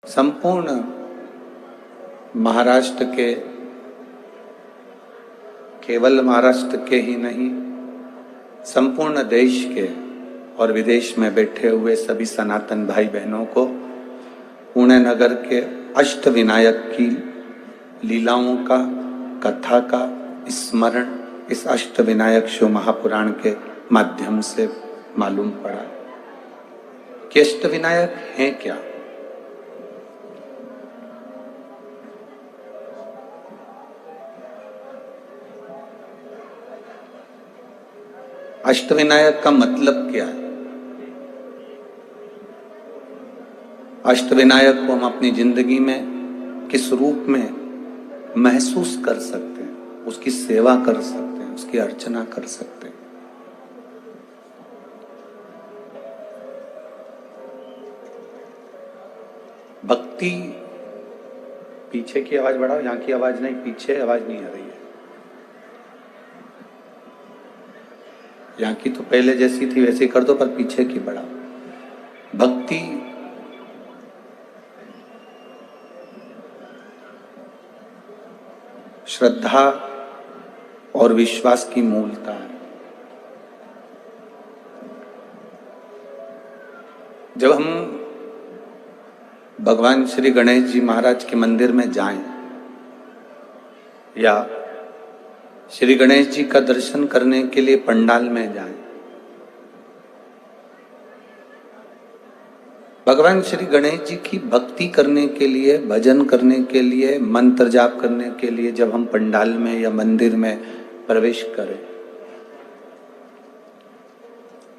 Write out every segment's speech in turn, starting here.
संपूर्ण महाराष्ट्र के, केवल महाराष्ट्र के ही नहीं, संपूर्ण देश के और विदेश में बैठे हुए सभी सनातन भाई बहनों को पुणे नगर के अष्टविनायक की लीलाओं का, कथा का स्मरण इस अष्टविनायक शिव महापुराण के माध्यम से मालूम पड़ा कि अष्टविनायक हैं क्या। अष्टविनायक का मतलब क्या है? अष्टविनायक को हम अपनी जिंदगी में किस रूप में महसूस कर सकते हैं, उसकी सेवा कर सकते हैं, उसकी अर्चना कर सकते हैं। भक्ति, पीछे की आवाज बढ़ाओ, यहां की आवाज नहीं, पीछे आवाज नहीं आ रही है। यहाँ की तो पहले जैसी थी वैसी कर दो, पर पीछे की बढ़ाओ। भक्ति श्रद्धा और विश्वास की मूलता है। जब हम भगवान श्री गणेश जी महाराज के मंदिर में जाएं या श्री गणेश जी का दर्शन करने के लिए पंडाल में जाएं, भगवान श्री गणेश जी की भक्ति करने के लिए, भजन करने के लिए, मंत्र जाप करने के लिए जब हम पंडाल में या मंदिर में प्रवेश करें,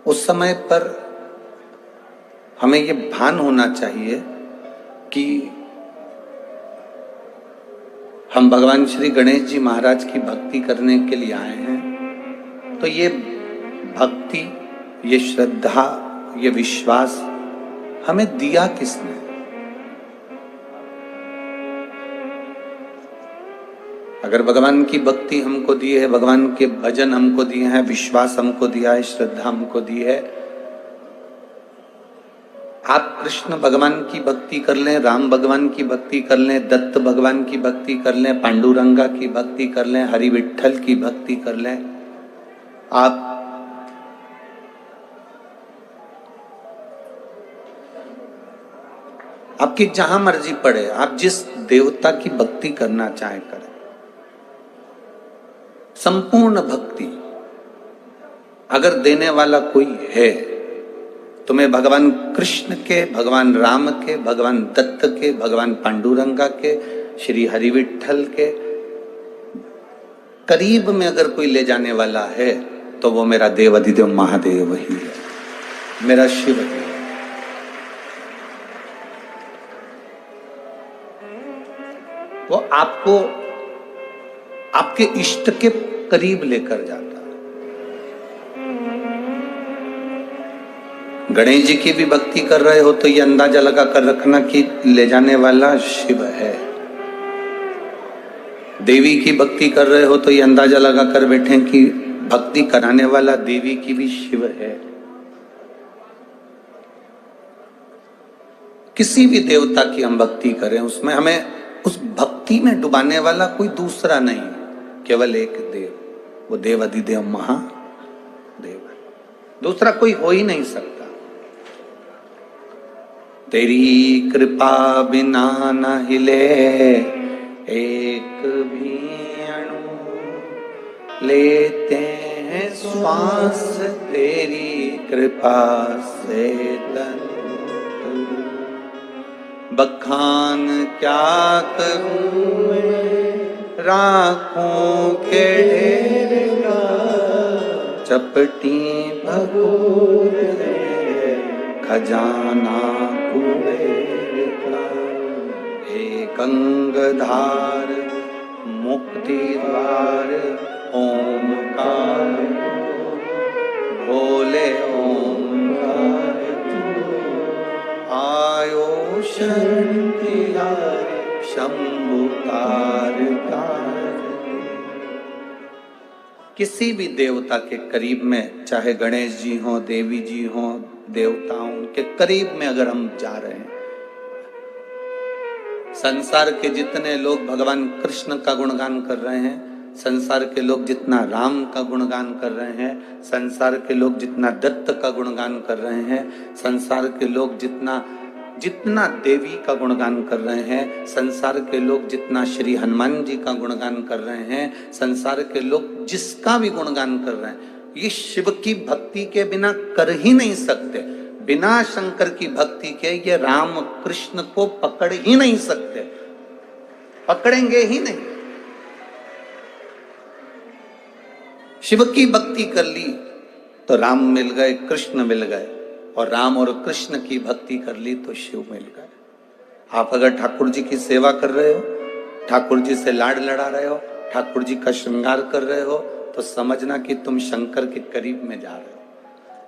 उस समय पर हमें ये भान होना चाहिए कि हम भगवान श्री गणेश जी महाराज की भक्ति करने के लिए आए हैं। तो ये भक्ति, ये श्रद्धा, ये विश्वास हमें दिया किसने? अगर भगवान की भक्ति हमको दी है, भगवान के भजन हमको दिए हैं, विश्वास हमको दिया है, श्रद्धा हमको दी है, आप कृष्ण भगवान की भक्ति कर लें, राम भगवान की भक्ति कर लें, दत्त भगवान की भक्ति कर लें, पांडुरंगा की भक्ति कर लें, हरि विठल की भक्ति कर लें, आपकी जहां मर्जी पड़े, आप जिस देवता की भक्ति करना चाहे करें। संपूर्ण भक्ति अगर देने वाला कोई है, तुम्हें भगवान कृष्ण के, भगवान राम के, भगवान दत्त के, भगवान पांडुरंगा के, श्री हरि विठल के करीब में अगर कोई ले जाने वाला है तो वो मेरा देवाधिदेव महादेव ही है, मेरा शिव है। वो आपको आपके इष्ट के करीब लेकर जाता है। गणेश जी की भी भक्ति कर रहे हो तो ये अंदाजा लगा कर रखना कि ले जाने वाला शिव है। देवी की भक्ति कर रहे हो तो ये अंदाजा लगा कर बैठे कि भक्ति कराने वाला देवी की भी शिव है। किसी भी देवता की हम भक्ति करें, उसमें हमें उस भक्ति में डुबाने वाला कोई दूसरा नहीं, केवल एक देव, वो देव अधिदेव महादेव है, दूसरा कोई हो ही नहीं सकता। तेरी कृपा बिना न हिले एक भी अणु, लेते हैं श्वास तेरी कृपा से तन। बखान क्या करूं मैं राखों के ढेर का, चपटी भगोर खजाना कुबेर का। एक अंगधार मुक्ति द्वार ओमकार, भोले ओमकार आयो शरण तिहारे, शंभु कार कार। किसी भी देवता के करीब में, चाहे गणेश जी हो, देवी जी हो, देवताओं के करीब में अगर हम जा रहे हैं संसार के जितने लोग भगवान कृष्ण का गुणगान कर रहे हैं, संसार के लोग जितना राम का गुणगान कर रहे हैं, संसार के लोग जितना दत्त का गुणगान कर रहे हैं, संसार के लोग जितना जितना देवी का गुणगान कर रहे हैं, संसार के लोग जितना श्री हनुमान जी का गुणगान कर रहे हैं, संसार के लोग जिसका भी गुणगान कर रहे हैं, ये शिव की भक्ति के बिना कर ही नहीं सकते। बिना शंकर की भक्ति के ये राम कृष्ण को पकड़ ही नहीं सकते, पकड़ेंगे ही नहीं। शिव की भक्ति कर ली तो राम मिल गए, कृष्ण मिल गए, और राम और कृष्ण की भक्ति कर ली तो शिव मिल गए। आप अगर ठाकुर जी की सेवा कर रहे हो, ठाकुर जी से लाड लड़ा रहे हो, ठाकुर जी का श्रृंगार कर रहे हो, तो समझना कि तुम शंकर के करीब में जा रहे हो।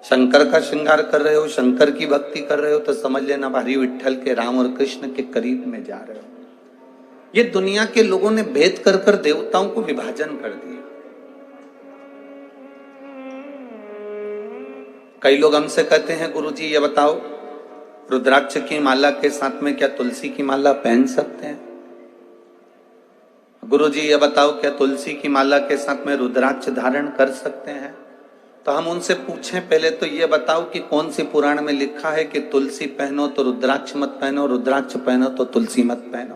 शंकर का श्रृंगार कर रहे हो, शंकर की भक्ति कर रहे हो, तो समझ लेना हरि विठ्ठल के, राम और कृष्ण के करीब में जा रहे हो। ये दुनिया के लोगों ने भेद कर कर देवताओं को विभाजन कर दिया। कई लोग हमसे कहते हैं, गुरुजी ये बताओ, रुद्राक्ष की माला के साथ में क्या तुलसी की माला पहन सकते हैं? गुरुजी ये बताओ, क्या तुलसी की माला के साथ में रुद्राक्ष धारण कर सकते हैं? तो हम उनसे पूछें, पहले तो ये बताओ कि कौन सी पुराण में लिखा है कि तुलसी पहनो तो रुद्राक्ष मत पहनो, रुद्राक्ष पहनो तो तुलसी मत पहनो।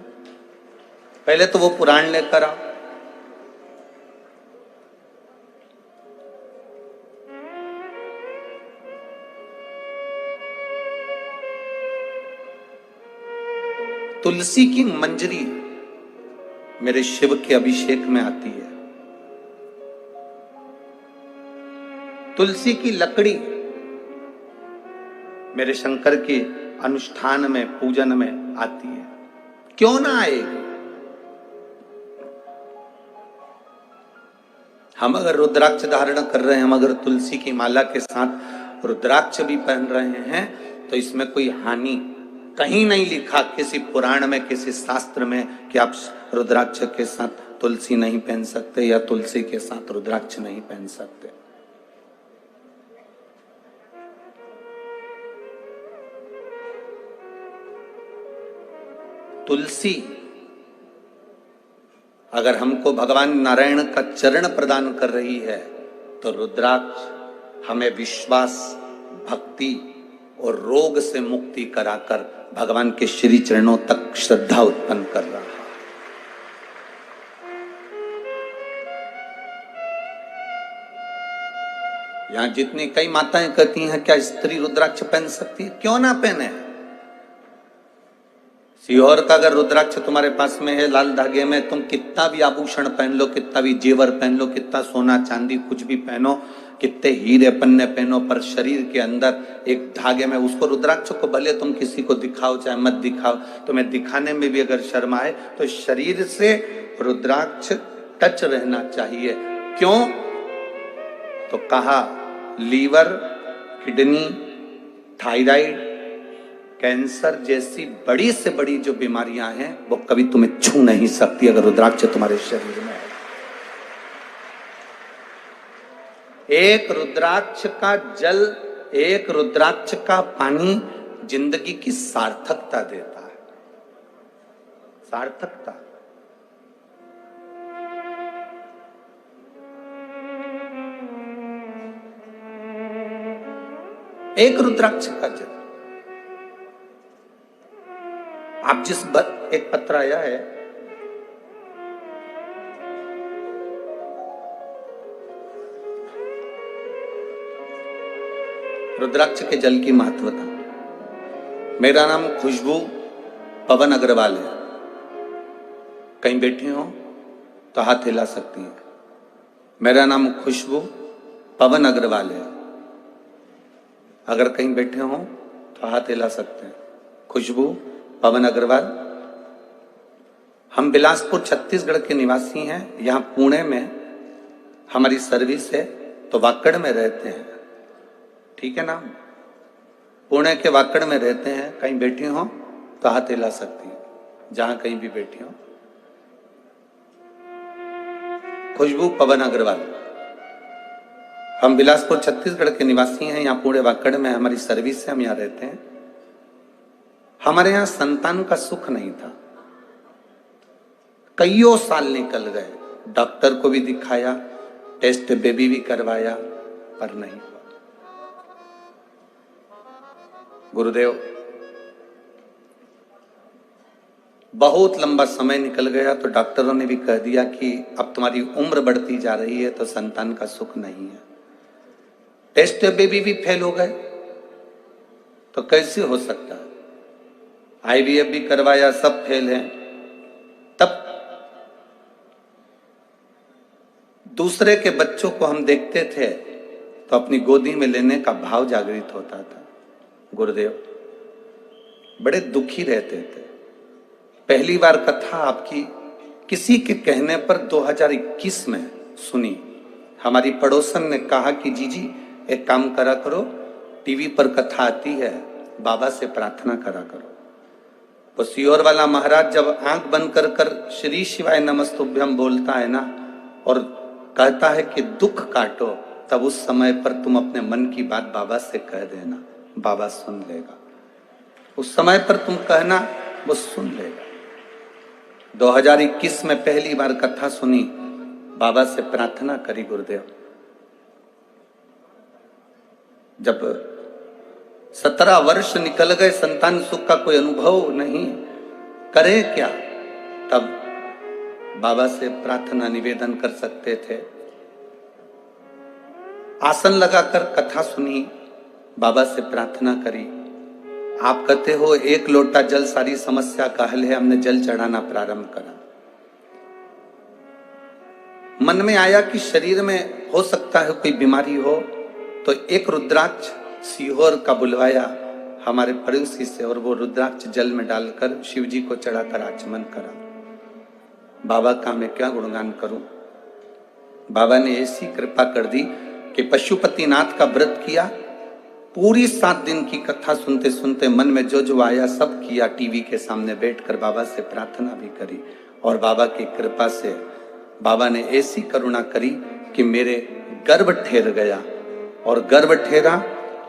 पहले तो वो पुराण लेकर आओ। तुलसी की मंजरी मेरे शिव के अभिषेक में आती है। तुलसी की लकड़ी मेरे शंकर के अनुष्ठान में, पूजन में आती है। क्यों ना आएगी? हम अगर रुद्राक्ष धारण कर रहे हैं, हम अगर तुलसी की माला के साथ रुद्राक्ष भी पहन रहे हैं, तो इसमें कोई हानि कहीं नहीं लिखा किसी पुराण में, किसी शास्त्र में कि आप रुद्राक्ष के साथ तुलसी नहीं पहन सकते या तुलसी के साथ रुद्राक्ष नहीं पहन सकते। तुलसी अगर हमको भगवान नारायण का चरण प्रदान कर रही है, तो रुद्राक्ष हमें विश्वास, भक्ति और रोग से मुक्ति कराकर भगवान के श्री चरणों तक श्रद्धा उत्पन्न कर रहा है। यहां जितनी कई माताएं कहती हैं, क्या स्त्री रुद्राक्ष पहन सकती है? क्यों ना पहने। सीहोर का अगर रुद्राक्ष तुम्हारे पास में है, लाल धागे में, तुम कितना भी आभूषण पहन लो, कितना भी जेवर पहन लो, कितना सोना चांदी कुछ भी पहनो, कितने हीरे पन्ने पहनो, पर शरीर के अंदर एक धागे में उसको, रुद्राक्ष को भले तुम किसी को दिखाओ चाहे मत दिखाओ, तुम्हें दिखाने में भी अगर शर्म आए, तो शरीर से रुद्राक्ष टच रहना चाहिए। क्यों? तो कहा लीवर, किडनी, थायराइड, कैंसर जैसी बड़ी से बड़ी जो बीमारियां हैं वो कभी तुम्हें छू नहीं सकती अगर रुद्राक्ष तुम्हारे शरीर में है। एक रुद्राक्ष का जल, एक रुद्राक्ष का पानी जिंदगी की सार्थकता देता है। सार्थकता। एक रुद्राक्ष का जल। आप जिस एक पत्र आया है, रुद्राक्ष के जल की महत्वता। मेरा नाम खुशबू पवन अग्रवाल है। कहीं बैठी हो तो हाथ हिला सकती है। मेरा नाम खुशबू पवन अग्रवाल है। अगर कहीं बैठे हो तो हाथ हिला सकते हैं। खुशबू पवन अग्रवाल। हम बिलासपुर छत्तीसगढ़ के निवासी हैं। यहाँ पुणे में हमारी सर्विस है, तो वाकड़ में रहते हैं। ठीक है ना? पुणे के वाकड़ में रहते हैं। कहीं बैठी हो तो हाथ हिला सकती है, जहां कहीं भी बैठी हो। खुशबू पवन अग्रवाल। हम बिलासपुर छत्तीसगढ़ के निवासी हैं। यहाँ पुणे वाकड़ में हमारी सर्विस है, हम यहाँ रहते हैं। हमारे यहाँ संतान का सुख नहीं था। कईयों साल निकल गए, डॉक्टर को भी दिखाया, टेस्ट बेबी भी करवाया, पर नहीं हुआ। गुरुदेव, बहुत लंबा समय निकल गया तो डॉक्टरों ने भी कह दिया कि अब तुम्हारी उम्र बढ़ती जा रही है तो संतान का सुख नहीं है। टेस्ट बेबी भी फेल हो गए तो कैसे हो सकता है? आईवीएफ भी करवाया, सब फेल है। तब दूसरे के बच्चों को हम देखते थे तो अपनी गोदी में लेने का भाव जागृत होता था। गुरुदेव, बड़े दुखी रहते थे। पहली बार कथा आपकी किसी के कहने पर 2021 में सुनी। हमारी पड़ोसन ने कहा कि जीजी एक काम करा करो, टीवी पर कथा आती है, बाबा से प्रार्थना करा करो। वो सियोर वाला महाराज जब आंख बंद कर कर श्री शिवाय नमस्तुभ्यम बोलता है ना और कहता है कि दुख काटो, तब उस समय पर तुम अपने मन की बात बाबा से कह देना, बाबा सुन लेगा। उस समय पर तुम कहना, वो सुन लेगा। 2021 में पहली बार कथा सुनी, बाबा से प्रार्थना करी। गुरुदेव, जब 17 वर्ष निकल गए, संतान सुख का कोई अनुभव नहीं, करे क्या? तब बाबा से प्रार्थना निवेदन कर सकते थे। आसन लगाकर कथा सुनी, बाबा से प्रार्थना करी। आप कहते हो एक लोटा जल सारी समस्या का हल है, हमने जल चढ़ाना प्रारंभ करा। मन में आया कि शरीर में हो सकता है कोई बीमारी हो, तो एक रुद्राक्ष सीहोर का बुलवाया हमारे पड़ोसी से और वो रुद्राक्ष जल में डालकर शिव जी को चढ़ाकर आचमन करा। बाबा का मैं क्या गुणगान करूं। बाबा ने ऐसी कृपा कर दी कि पशुपतिनाथ का व्रत किया, पूरी 7 दिन की कथा सुनते सुनते मन में जो जो आया सब किया। टीवी के सामने बैठकर बाबा से प्रार्थना भी करी और बाबा की कृपा से बाबा ने ऐसी करुणा करी कि मेरे गर्भ ठहर गया और गर्भ ठहरा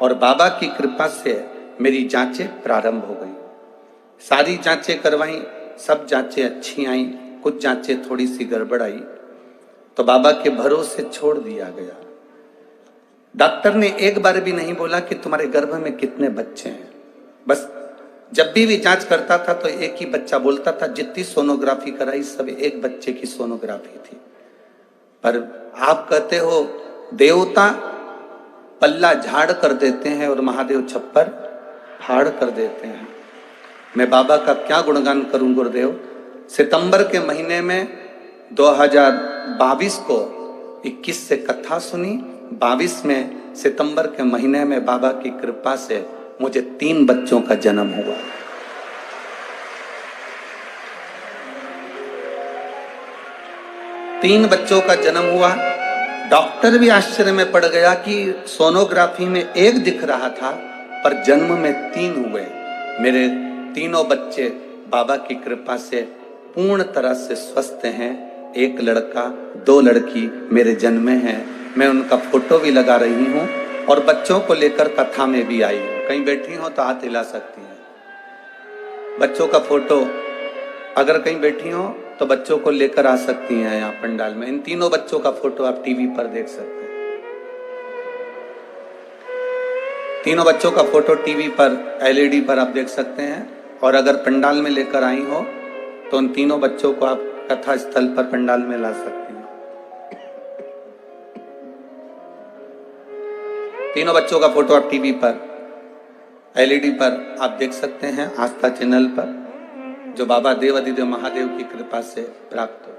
और बाबा की कृपा से मेरी जांचें प्रारंभ हो गई। सारी जांचें करवाई, सब जांचें अच्छी आई, कुछ जांचें थोड़ी सी गड़बड़ आई तो बाबा के भरोसे छोड़ दिया गया। डॉक्टर ने एक बार भी नहीं बोला कि तुम्हारे गर्भ में कितने बच्चे हैं। बस जब भी जांच करता था तो एक ही बच्चा बोलता था। जितनी सोनोग्राफी कराई सब एक बच्चे की सोनोग्राफी थी। पर आप कहते हो देवता पल्ला झाड़ कर देते हैं और महादेव छप्पर फाड़ कर देते हैं। मैं बाबा का क्या गुणगान करूं गुरुदेव। सितंबर के महीने में 2022 को 21 से कथा सुनी, 22 में सितंबर के महीने में बाबा की कृपा से मुझे 3 बच्चों का जन्म हुआ। तीन बच्चों का जन्म हुआ। डॉक्टर भी आश्चर्य में पड़ गया कि सोनोग्राफी में एक दिख रहा था पर जन्म में 3 हुए। मेरे तीनों बच्चे बाबा की कृपा से पूर्ण तरह से स्वस्थ हैं। एक लड़का 2 लड़की मेरे जन्मे हैं। मैं उनका फोटो भी लगा रही हूँ और बच्चों को लेकर कथा में भी आई हूँ। कहीं बैठी हो तो हाथ हिला सकती हैं। बच्चों का फोटो अगर कहीं बैठी हो तो बच्चों को लेकर आ सकती हैं यहाँ पंडाल में। इन तीनों बच्चों का फोटो आप टीवी पर देख सकते हैं। तीनों बच्चों का फोटो टीवी पर एलईडी पर आप देख सकते हैं। और अगर पंडाल में लेकर आई हो तो उन तीनों बच्चों को आप कथा स्थल पर पंडाल में ला सकती हैं। तीनों बच्चों का फोटो आप टीवी पर एलईडी पर आप देख सकते हैं, आस्था चैनल पर, जो बाबा देवाधिदेव महादेव की कृपा से प्राप्त हो।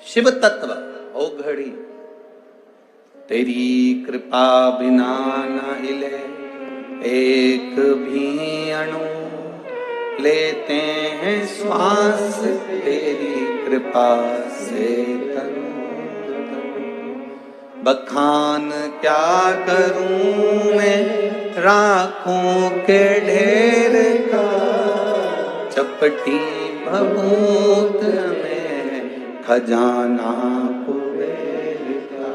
शिव तत्व हो घड़ी तेरी कृपा बिना न हिले एक भी अणु, लेते हैं श्वास तेरी कृपा से तनु। बखान क्या करूं मैं राखों के ढेर का, चपटी भभूत में खजाना कुबेर का।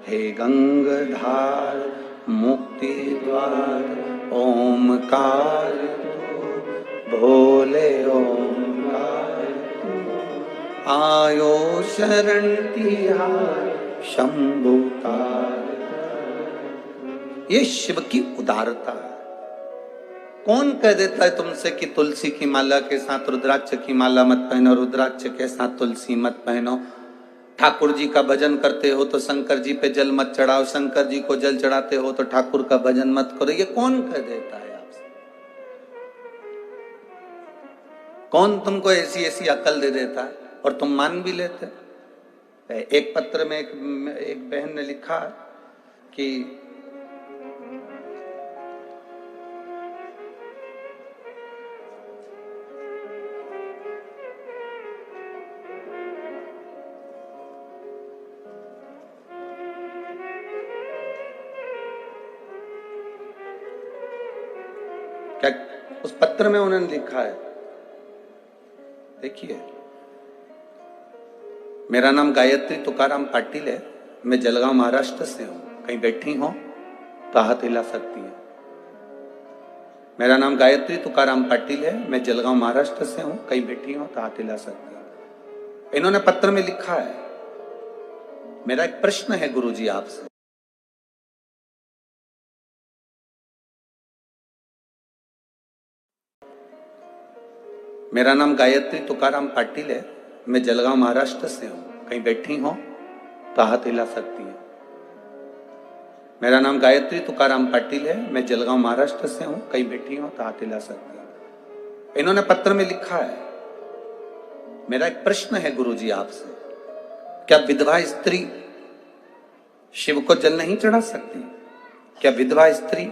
हे गंगाधार मुक्ति द्वार ओमकार भोले ओमकार आयो शरण तिहार शंभु तार। ये शिव की उदारता है। कौन कह देता है तुमसे कि तुलसी की माला के साथ रुद्राक्ष की माला मत पहनो, रुद्राक्ष के साथ तुलसी मत पहनो। ठाकुर जी का भजन करते हो तो शंकर जी पे जल मत चढ़ाओ, शंकर जी को जल चढ़ाते हो तो ठाकुर का भजन मत करो। ये कौन कह देता है आपसे? कौन तुमको ऐसी ऐसी अकल दे देता है और तुम मान भी लेते? एक पत्र में एक बहन ने लिखा कि क्या उस पत्र में उन्होंने लिखा है, देखिए, मेरा नाम गायत्री तुकाराम पाटिल है, मैं जलगांव महाराष्ट्र से हूं, कहीं बैठी हो तो हाथ हिला सकती है। मेरा नाम गायत्री तुकाराम पाटिल है, मैं जलगांव महाराष्ट्र से हूं, कहीं बैठी हो तो हाथ हिला सकती है। इन्होंने पत्र में लिखा है, मेरा एक प्रश्न है गुरुजी आपसे। मेरा नाम गायत्री तुकाराम पाटिल है, मैं जलगांव महाराष्ट्र से हूं, कहीं बैठी हो तो हाथ हिला सकती है। मेरा नाम गायत्री तुकाराम पाटिल है, मैं जलगांव महाराष्ट्र से हूं, कहीं बैठी हो तो हाथ हिला सकती है। इन्होंने पत्र में लिखा है, मेरा एक प्रश्न है गुरुजी आपसे, क्या विधवा स्त्री शिव को जल नहीं चढ़ा सकती? क्या विधवा स्त्री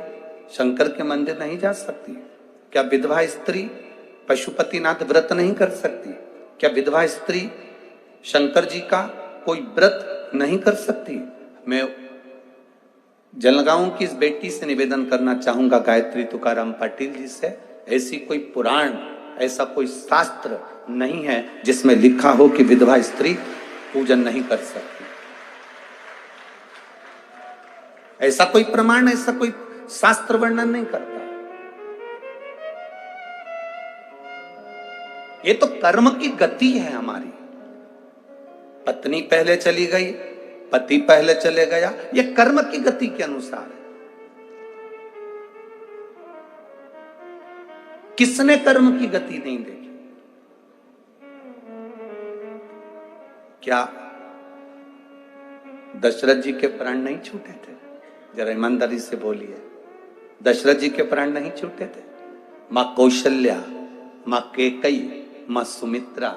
शंकर के मंदिर नहीं जा सकती? क्या विधवा स्त्री पशुपतिनाथ व्रत नहीं कर सकती? क्या विधवा स्त्री शंकर जी का कोई व्रत नहीं कर सकती? मैं जलगांव की इस बेटी से निवेदन करना चाहूंगा, गायत्री तुकाराम पाटिल जी से, ऐसी कोई पुराण, ऐसा कोई शास्त्र नहीं है जिसमें लिखा हो कि विधवा स्त्री पूजन नहीं कर सकती। ऐसा कोई प्रमाण, ऐसा कोई शास्त्र वर्णन नहीं करता। ये तो कर्म की गति है हमारी। पत्नी पहले चली गई, पति पहले चले गया, ये कर्म की गति के अनुसार है। किसने कर्म की गति नहीं देखी? क्या दशरथ जी के प्राण नहीं छूटे थे? जरा ईमानदारी से बोलिए, दशरथ जी के प्राण नहीं छूटे थे? मां कौशल्या, मां कैकेयी, मां सुमित्रा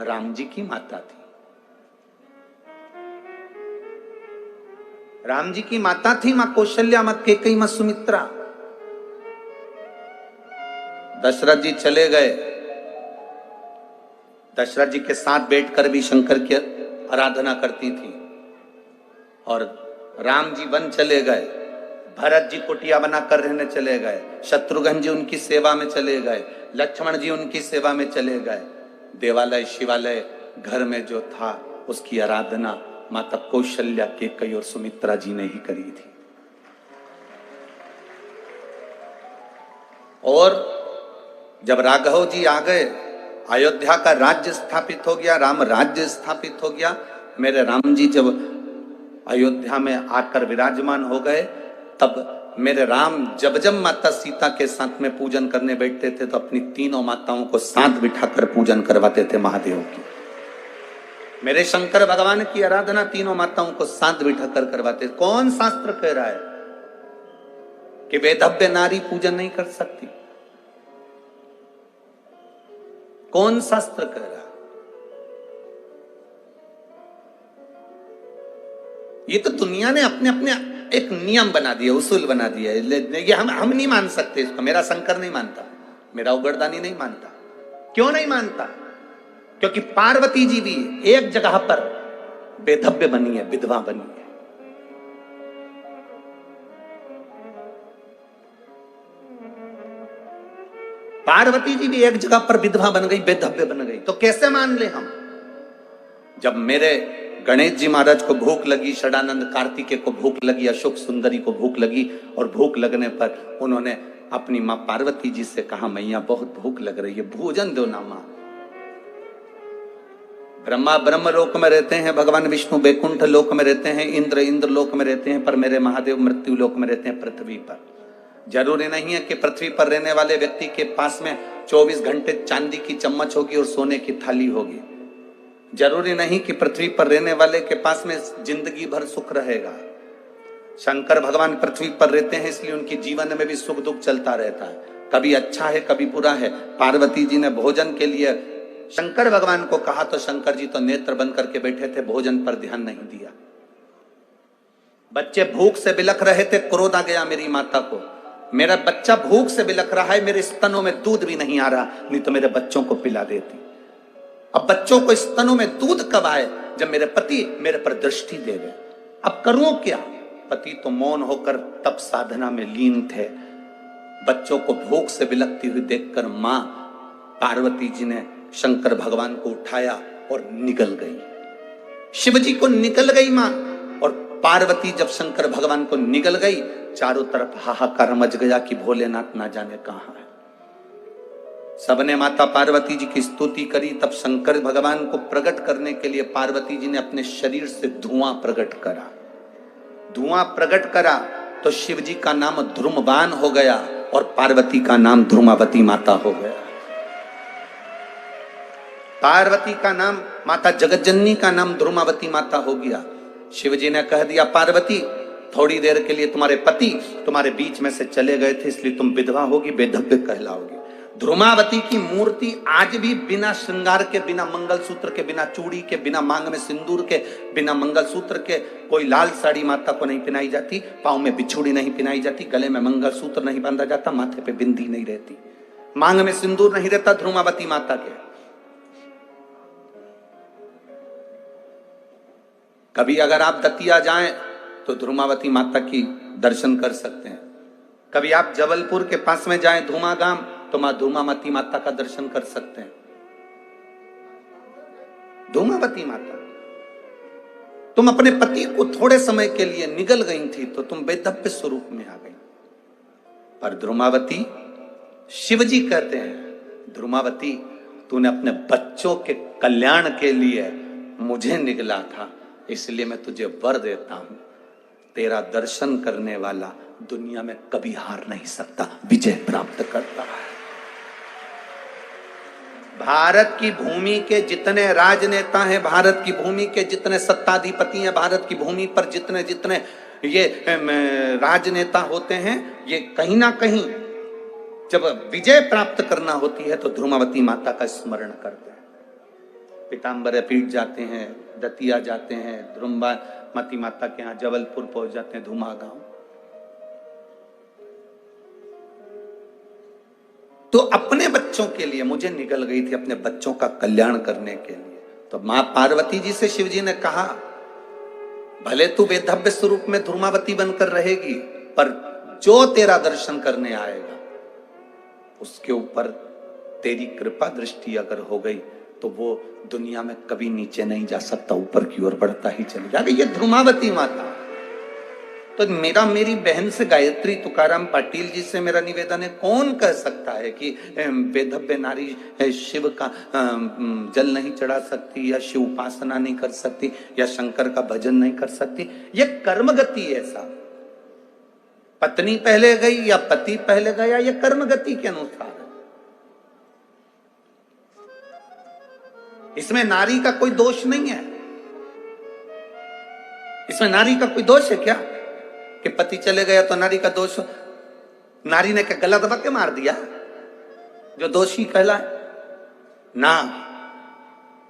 राम जी की माता थी। राम जी की माता थी मां कौशल्या, मां कैकेयी, मां सुमित्रा। दशरथ जी चले गए, दशरथ जी के साथ बैठकर भी शंकर की आराधना करती थी। और राम जी वन चले गए, भरत जी कुटिया बनाकर रहने चले गए, शत्रुघ्न जी उनकी सेवा में चले गए, लक्ष्मण जी उनकी सेवा में चले गए। देवालय शिवालय घर में जो था उसकी आराधना माता कौशल्या, कैकेयी और सुमित्रा जी ने ही करी थी। और जब राघव जी आ गए, अयोध्या का राज्य स्थापित हो गया, राम राज्य स्थापित हो गया। मेरे राम जी जब अयोध्या में आकर विराजमान हो गए, तब मेरे राम जब जब माता सीता के साथ में पूजन करने बैठते थे तो अपनी तीनों माताओं को साथ बिठाकर पूजन करवाते थे महादेव की। मेरे शंकर भगवान की आराधना तीनों माताओं को साथ बिठाकर करवाते। कौन शास्त्र कह रहा है कि वेदव्य नारी पूजन नहीं कर सकती? कौन शास्त्र कह रहा है? ये तो दुनिया ने अपने अपने एक नियम बना दिया, उसूल बना दिया। ये हम नहीं मान सकते इसको। मेरा शंकर नहीं मानता, मेरा उगरदानी नहीं मानता। क्यों नहीं मानता? क्योंकि पार्वती जी भी एक जगह पर बेधव्य बनी है, विधवा बनी है। पार्वती जी भी एक जगह पर विधवा बन गई, बेधव्य बन गई। तो कैसे मान ले हम? जब मेरे गणेश जी महाराज को भूख लगी, षडानंद कार्तिकेय को भूख लगी, अशोक सुंदरी को भूख लगी, और भूख लगने पर उन्होंने अपनी मां पार्वती जी से कहा, मैया बहुत भूख लग रही है, भोजन दो ना मां। ब्रह्मा ब्रह्म लोक में रहते हैं, भगवान विष्णु बैकुंठ लोक में रहते हैं, इंद्र इंद्र लोक में रहते हैं, पर मेरे महादेव मृत्यु लोक में रहते हैं, पृथ्वी पर। जरूरी नहीं है कि पृथ्वी पर रहने वाले व्यक्ति के पास में 24 घंटे चांदी की चम्मच होगी और सोने की थाली होगी। जरूरी नहीं कि पृथ्वी पर रहने वाले के पास में जिंदगी भर सुख रहेगा। शंकर भगवान पृथ्वी पर रहते हैं, इसलिए उनके जीवन में भी सुख दुख चलता रहता है, कभी अच्छा है कभी बुरा है। पार्वती जी ने भोजन के लिए शंकर भगवान को कहा तो शंकर जी तो नेत्र बंद करके बैठे थे, भोजन पर ध्यान नहीं दिया। बच्चे भूख से बिलख रहे थे, क्रोध आ गया मेरी माता को, मेरा बच्चा भूख से बिलख रहा है, मेरे स्तनों में दूध भी नहीं आ रहा, नहीं तो मेरे बच्चों को पिला देती। अब बच्चों को स्तनों में दूध कब आए? जब मेरे पति मेरे पर दृष्टि दे गए। अब करूं क्या? पति तो मौन होकर तप साधना में लीन थे। बच्चों को भूख से बिलखती हुई देखकर मां पार्वती जी ने शंकर भगवान को उठाया और निकल गई। शिवजी को निकल गई मां, और पार्वती जब शंकर भगवान को निकल गई, चारों तरफ हाहाकार मच गया कि भोलेनाथ ना जाने कहां है। सबने माता पार्वती जी की स्तुति करी। तब शंकर भगवान को प्रकट करने के लिए पार्वती जी ने अपने शरीर से धुआं प्रकट करा। धुआं प्रकट करा तो शिव जी का नाम ध्रुमबान हो गया और पार्वती का नाम ध्रुमावती माता हो गया। पार्वती का नाम, माता जगतजननी का नाम ध्रुमावती माता हो गया। शिव जी ने कह दिया, पार्वती थोड़ी देर के लिए तुम्हारे पति तुम्हारे बीच में से चले गए थे, इसलिए तुम विधवा होगी, बेधव्य कहलाओगी। ध्रुमावती की मूर्ति आज भी बिना श्रृंगार के, बिना मंगलसूत्र के, बिना चूड़ी के, बिना मांग में सिंदूर के, बिना मंगलसूत्र के कोई लाल साड़ी माता को नहीं पहनाई जाती, पांव में बिछुड़ी नहीं पहनाई जाती, गले में मंगलसूत्र नहीं बांधा जाता, माथे पे बिंदी नहीं रहती, मांग में सिंदूर नहीं रहता ध्रुमावती माता के। कभी अगर आप दतिया जाएं तो ध्रुमावती माता की दर्शन कर सकते हैं। कभी आप जबलपुर के पास में जाएं धूमा गांव, तो मां धूमावती माता का दर्शन कर सकते हैं। धूमावती माता, तुम अपने पति को थोड़े समय के लिए निगल गई थी तो तुम बेधव्य स्वरूप में आ गई। पर ध्रुमावती, शिवजी कहते हैं, ध्रुमावती तूने अपने बच्चों के कल्याण के लिए मुझे निगला था, इसलिए मैं तुझे वर देता हूं, तेरा दर्शन करने वाला दुनिया में कभी हार नहीं सकता, विजय प्राप्त करता है। भारत की भूमि के जितने राजनेता हैं, भारत की भूमि के जितने सत्ताधिपति हैं, भारत की भूमि पर जितने जितने ये राजनेता होते हैं, ये कहीं ना कहीं जब विजय प्राप्त करना होती है तो ध्रुमावती माता का स्मरण करते हैं। पीताम्बर पीठ जाते हैं, दतिया जाते हैं, ध्रुमावती माता के यहाँ जबलपुर पहुंच जाते हैं, धूमा गांव। तो अपने बच्चों के लिए मुझे निकल गई थी, अपने बच्चों का कल्याण करने के लिए। तो मां पार्वती जी से शिव जी ने कहा, भले तू वेधव्य स्वरूप में ध्रुमावती बनकर रहेगी, पर जो तेरा दर्शन करने आएगा उसके ऊपर तेरी कृपा दृष्टि अगर हो गई तो वो दुनिया में कभी नीचे नहीं जा सकता, ऊपर की ओर बढ़ता ही चले जाएगा। ये ध्रुमावती माता। तो मेरी बहन से गायत्री तुकाराम पाटिल जी से मेरा निवेदन है, कौन कह सकता है कि वेधव्य नारी शिव का जल नहीं चढ़ा सकती, या शिव उपासना नहीं कर सकती, या शंकर का भजन नहीं कर सकती? ये कर्मगति है साहब। पत्नी पहले गई या पति पहले गया, ये कर्मगति के अनुसार है। इसमें नारी का कोई दोष नहीं है। इसमें नारी का कोई दोष है क्या कि पति चले गया तो नारी का दोष? नारी ने क्या गला दबा के मार दिया जो दोषी कहलाए? ना,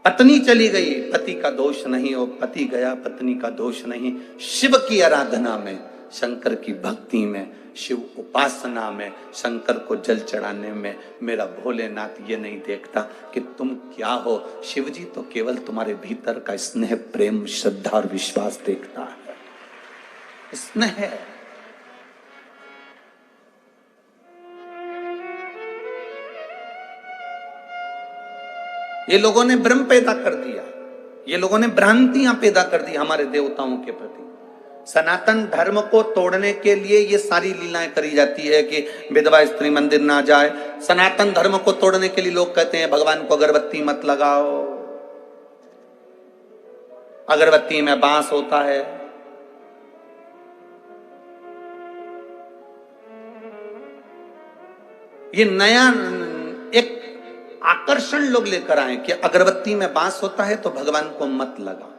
पत्नी चली गई, पति का दोष नहीं, हो पति गया, पत्नी का दोष नहीं। शिव की आराधना में, शंकर की भक्ति में, शिव उपासना में, शंकर को जल चढ़ाने में मेरा भोलेनाथ ये नहीं देखता कि तुम क्या हो। शिव जी तो केवल तुम्हारे भीतर का स्नेह, प्रेम, श्रद्धा और विश्वास देखता है। स्नेह है। ये लोगों ने भ्रम पैदा कर दिया, ये लोगों ने भ्रांतियां पैदा कर दी हमारे देवताओं के प्रति। सनातन धर्म को तोड़ने के लिए ये सारी लीलाएं करी जाती है कि विधवा स्त्री मंदिर ना जाए। सनातन धर्म को तोड़ने के लिए लोग कहते हैं भगवान को अगरबत्ती मत लगाओ, अगरबत्ती में बांस होता है। ये नया एक आकर्षण लोग लेकर आए कि अगरबत्ती में बांस होता है तो भगवान को मत लगा।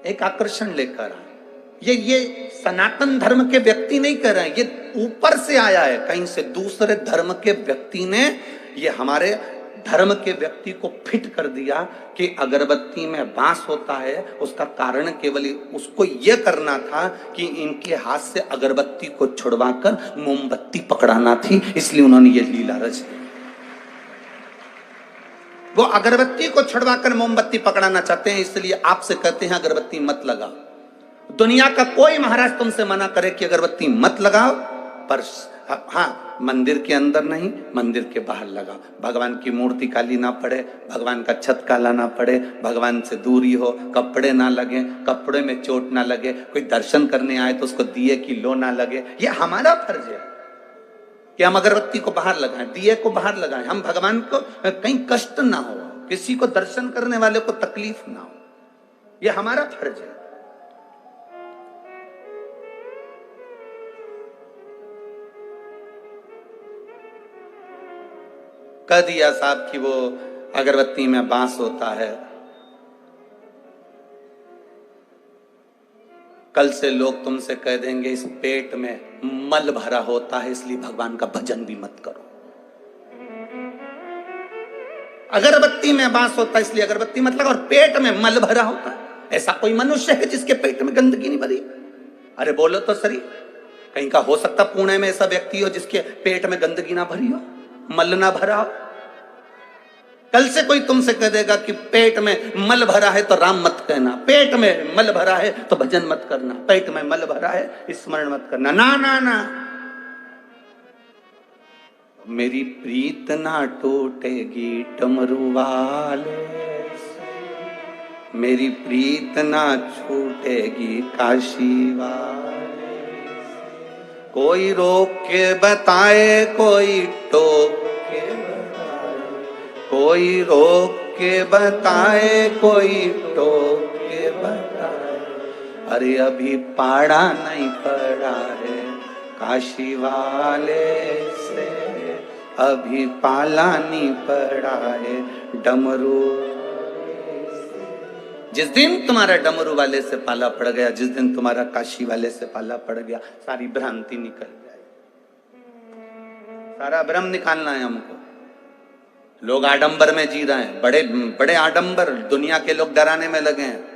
एक आकर्षण लेकर आए। ये सनातन धर्म के व्यक्ति नहीं कर रहे हैं, ये ऊपर से आया है, कहीं से दूसरे धर्म के व्यक्ति ने ये हमारे धर्म के व्यक्ति को फिट कर दिया कि अगरबत्ती में बांस होता है। उसका कारण केवल उसको यह करना था कि इनके हाथ से अगरबत्ती को छुड़वाकर मोमबत्ती पकड़ाना थी, इसलिए उन्होंने ये लीला रच दी। वो अगरबत्ती को छुड़वाकर मोमबत्ती पकड़ाना चाहते हैं, इसलिए आपसे कहते हैं अगरबत्ती मत लगाओ। दुनिया का कोई महाराज तुमसे मना करे कि अगरबत्ती मत लगाओ, पर हाँ, मंदिर के अंदर नहीं, मंदिर के बाहर लगाओ। भगवान की मूर्ति काली ना पड़े, भगवान का छत काला ना पड़े, भगवान से दूरी हो, कपड़े ना लगे, कपड़े में चोट ना लगे, कोई दर्शन करने आए तो उसको दिए की लो ना लगे। ये हमारा फर्ज है कि हम अगरबत्ती को बाहर लगाएं, दिए को बाहर लगाएं। हम भगवान को कहीं कष्ट ना हो, किसी को दर्शन करने वाले को तकलीफ ना हो, ये हमारा फर्ज है। कह दिया साहब कि वो अगरबत्ती में बांस होता है, कल से लोग तुमसे कह देंगे इस पेट में मल भरा होता है, इसलिए भगवान का भजन भी मत करो। अगरबत्ती में बांस होता है इसलिए अगरबत्ती मत लगाओ, और पेट में मल भरा होता है। ऐसा कोई मनुष्य है जिसके पेट में गंदगी नहीं भरी? अरे बोलो तो सही, कहीं का हो सकता पुणे में ऐसा व्यक्ति हो जिसके पेट में गंदगी ना भरी हो, मल ना भरा हो? कल से कोई तुमसे कह देगा कि पेट में मल भरा है तो राम मत कहना, पेट में मल भरा है तो भजन मत करना, पेट में मल भरा है स्मरण मत करना। ना ना ना, मेरी प्रीत ना टूटेगी डमरू वाले से, मेरी प्रीत ना छूटेगी काशी वाले से। कोई रोक के बताए, कोई टोक के बताए, कोई रोक के बताए, कोई टोक के बताए। अरे अभी पाड़ा नहीं पड़ा है काशी वाले से, अभी पाला नहीं पड़ा है डमरू। जिस दिन तुम्हारा डमरू वाले से पाला पड़ गया, जिस दिन तुम्हारा काशी वाले से पाला पड़ गया, सारी भ्रांति निकल जाए, सारा भ्रम निकालना है हमको। लोग आडंबर में जी रहे हैं, बड़े बड़े आडंबर, दुनिया के लोग डराने में लगे हैं।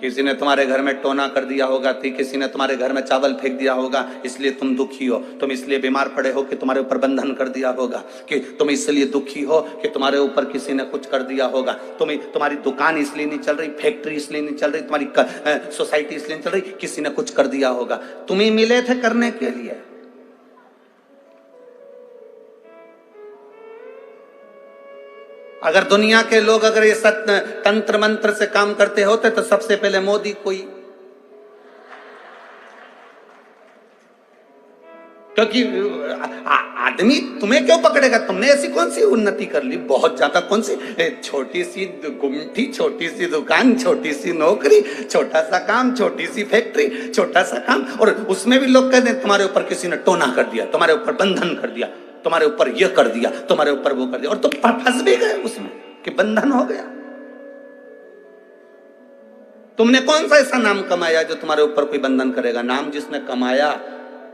किसी ने तुम्हारे घर में टोना कर दिया होगा, किसी ने तुम्हारे घर में चावल फेंक दिया होगा, इसलिए तुम दुखी हो। तुम इसलिए बीमार पड़े हो कि तुम्हारे ऊपर बंधन कर दिया होगा, कि तुम इसलिए दुखी हो कि तुम्हारे ऊपर किसी ने कुछ कर दिया होगा। तुम्हारी दुकान इसलिए नहीं चल रही, फैक्ट्री इसलिए नहीं चल रही, तुम्हारी सोसाइटी इसलिए नहीं चल रही, किसी ने कुछ कर दिया होगा। तुम्हें मिले थे करने के लिए। अगर दुनिया के लोग अगर ये तंत्र मंत्र से काम करते होते तो सबसे पहले मोदी कोई, क्योंकि आदमी तुम्हें क्यों पकड़ेगा? तुमने ऐसी कौन सी उन्नति कर ली? बहुत ज्यादा कौन सी छोटी सी गुमटी, छोटी सी दुकान, छोटी सी नौकरी, छोटा सा काम, छोटी सी फैक्ट्री, छोटा सा काम, और उसमें भी लोग कहते हैं तुम्हारे ऊपर किसी ने टोना कर दिया, तुम्हारे ऊपर बंधन कर दिया, तुम्हारे ऊपर ये कर दिया, तुम्हारे ऊपर वो कर दिया, और तुम फंस भी गए उसमें कि बंधन हो गया। तुमने कौन सा ऐसा नाम कमाया जो तुम्हारे ऊपर कोई बंधन करेगा? नाम जिसने कमाया,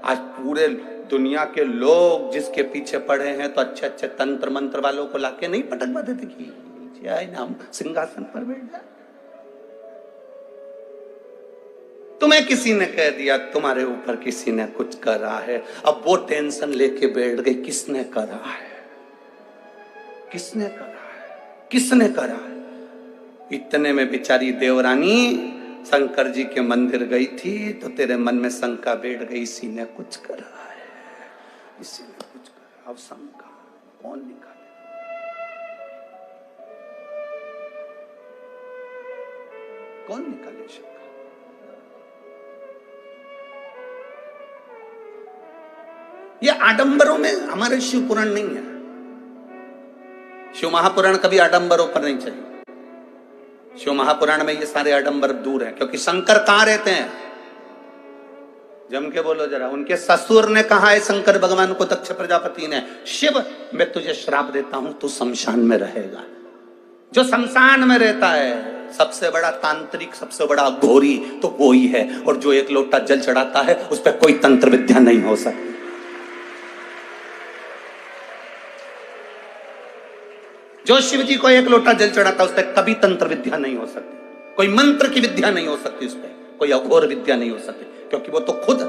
आज पूरे दुनिया के लोग जिसके पीछे पड़े हैं, तो अच्छे अच्छे तंत्र मंत्र वालों को लाके नहीं पटकवा देते कि आए नाम सिंहासन पर बैठ जाए। तुम्हें किसी ने कह दिया, तुम्हारे ऊपर किसी ने कुछ करा है, अब वो टेंशन लेके बैठ गए किसने करा है, किसने करा है, किसने करा है। इतने में बेचारी देवरानी शंकर जी के मंदिर गई थी, तो तेरे मन में शंका बैठ गई, इसी ने कुछ करा है, इसी ने कुछ करा। अब शंका कौन निकाले, कौन निकाले शंका? ये आडंबरों में हमारे शिव पुराण नहीं है। शिव महापुराण कभी आडंबरों पर नहीं चली। शिव महापुराण में ये सारे आडंबर दूर हैं, क्योंकि शंकर कहाँ रहते हैं? जम के बोलो जरा। उनके ससुर ने कहा है शंकर भगवान को, दक्ष प्रजापति ने, शिव मैं तुझे श्राप देता हूं, तू शमशान में रहेगा। जो शमशान में रहता है सबसे बड़ा तांत्रिक, सबसे बड़ा घोरी तो वो ही है। और जो एक लोटा जल चढ़ाता है उस पर कोई तंत्र विद्या नहीं हो सकती। जो शिव जी को एक लोटा जल चढ़ाता है उस पर कभी तंत्र विद्या नहीं हो सकती, कोई मंत्र की विद्या नहीं हो सकती, उस पर कोई अघोर विद्या नहीं हो सकती, क्योंकि वो तो खुद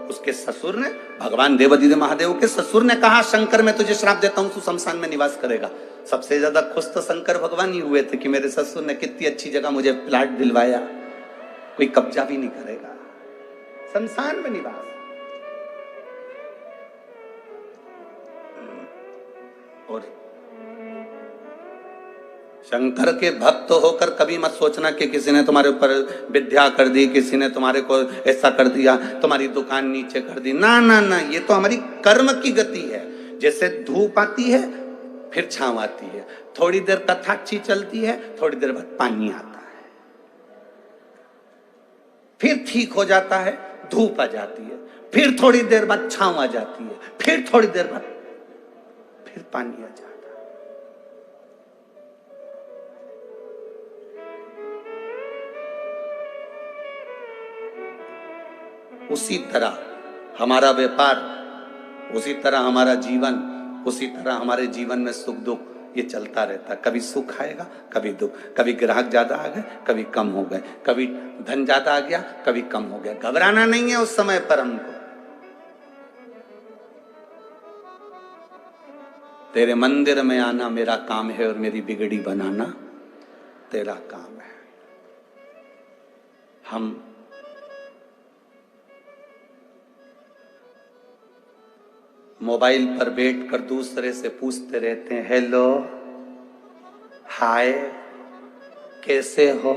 उसके ससुर ने, भगवान देवादिदेव महादेव के ससुर ने कहा शंकर मैं तुझे श्राप देता हूं, तू शमशान में निवास करेगा। सबसे ज्यादा खुश तो शंकर भगवान ही हुए थे कि मेरे ससुर ने कितनी अच्छी जगह मुझे प्लाट दिलवाया, कोई कब्जा भी नहीं करेगा, शमशान में निवास। और शंकर के भक्त होकर कभी मत सोचना कि किसी ने तुम्हारे ऊपर विद्या कर दी, किसी ने तुम्हारे को ऐसा कर दिया, तुम्हारी दुकान नीचे कर दी। ना ना ना, ये तो हमारी कर्म की गति है। जैसे धूप आती है फिर छांव आती है, थोड़ी देर कथा अच्छी चलती है, थोड़ी देर बाद पानी आता है, फिर ठीक हो जाता है, धूप आ जाती है, फिर थोड़ी देर बाद छांव आ जाती है, फिर थोड़ी देर बाद फिर पानी आ जाता है। उसी तरह हमारा व्यापार, उसी तरह हमारा जीवन, उसी तरह हमारे जीवन में सुख दुख ये चलता रहता है। कभी सुख आएगा, कभी दुख, कभी ग्राहक ज्यादा आ गए, कभी कम हो गए, कभी धन ज्यादा आ गया, कभी कम हो गया। घबराना नहीं है उस समय पर हमको। तेरे मंदिर में आना मेरा काम है और मेरी बिगड़ी बनाना तेरा काम है। हम मोबाइल पर बैठकर दूसरे से पूछते रहते हैं, हेलो, हाय, कैसे हो।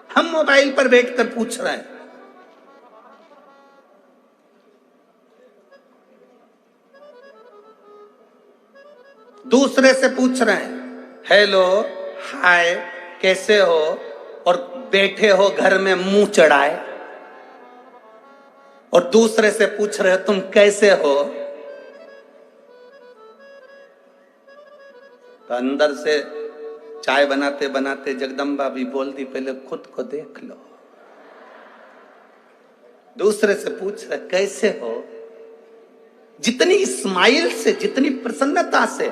हम मोबाइल पर बैठकर पूछ रहे हैं। दूसरे से पूछ रहे हैं, हेलो, हाय, कैसे हो, और बैठे हो घर में मुंह चढ़ाए, और दूसरे से पूछ रहे हो तुम कैसे हो। तो अंदर से चाय बनाते बनाते जगदम्बा भी बोल दी, पहले खुद को देख लो। दूसरे से पूछ रहे कैसे हो। जितनी स्माइल से, जितनी प्रसन्नता से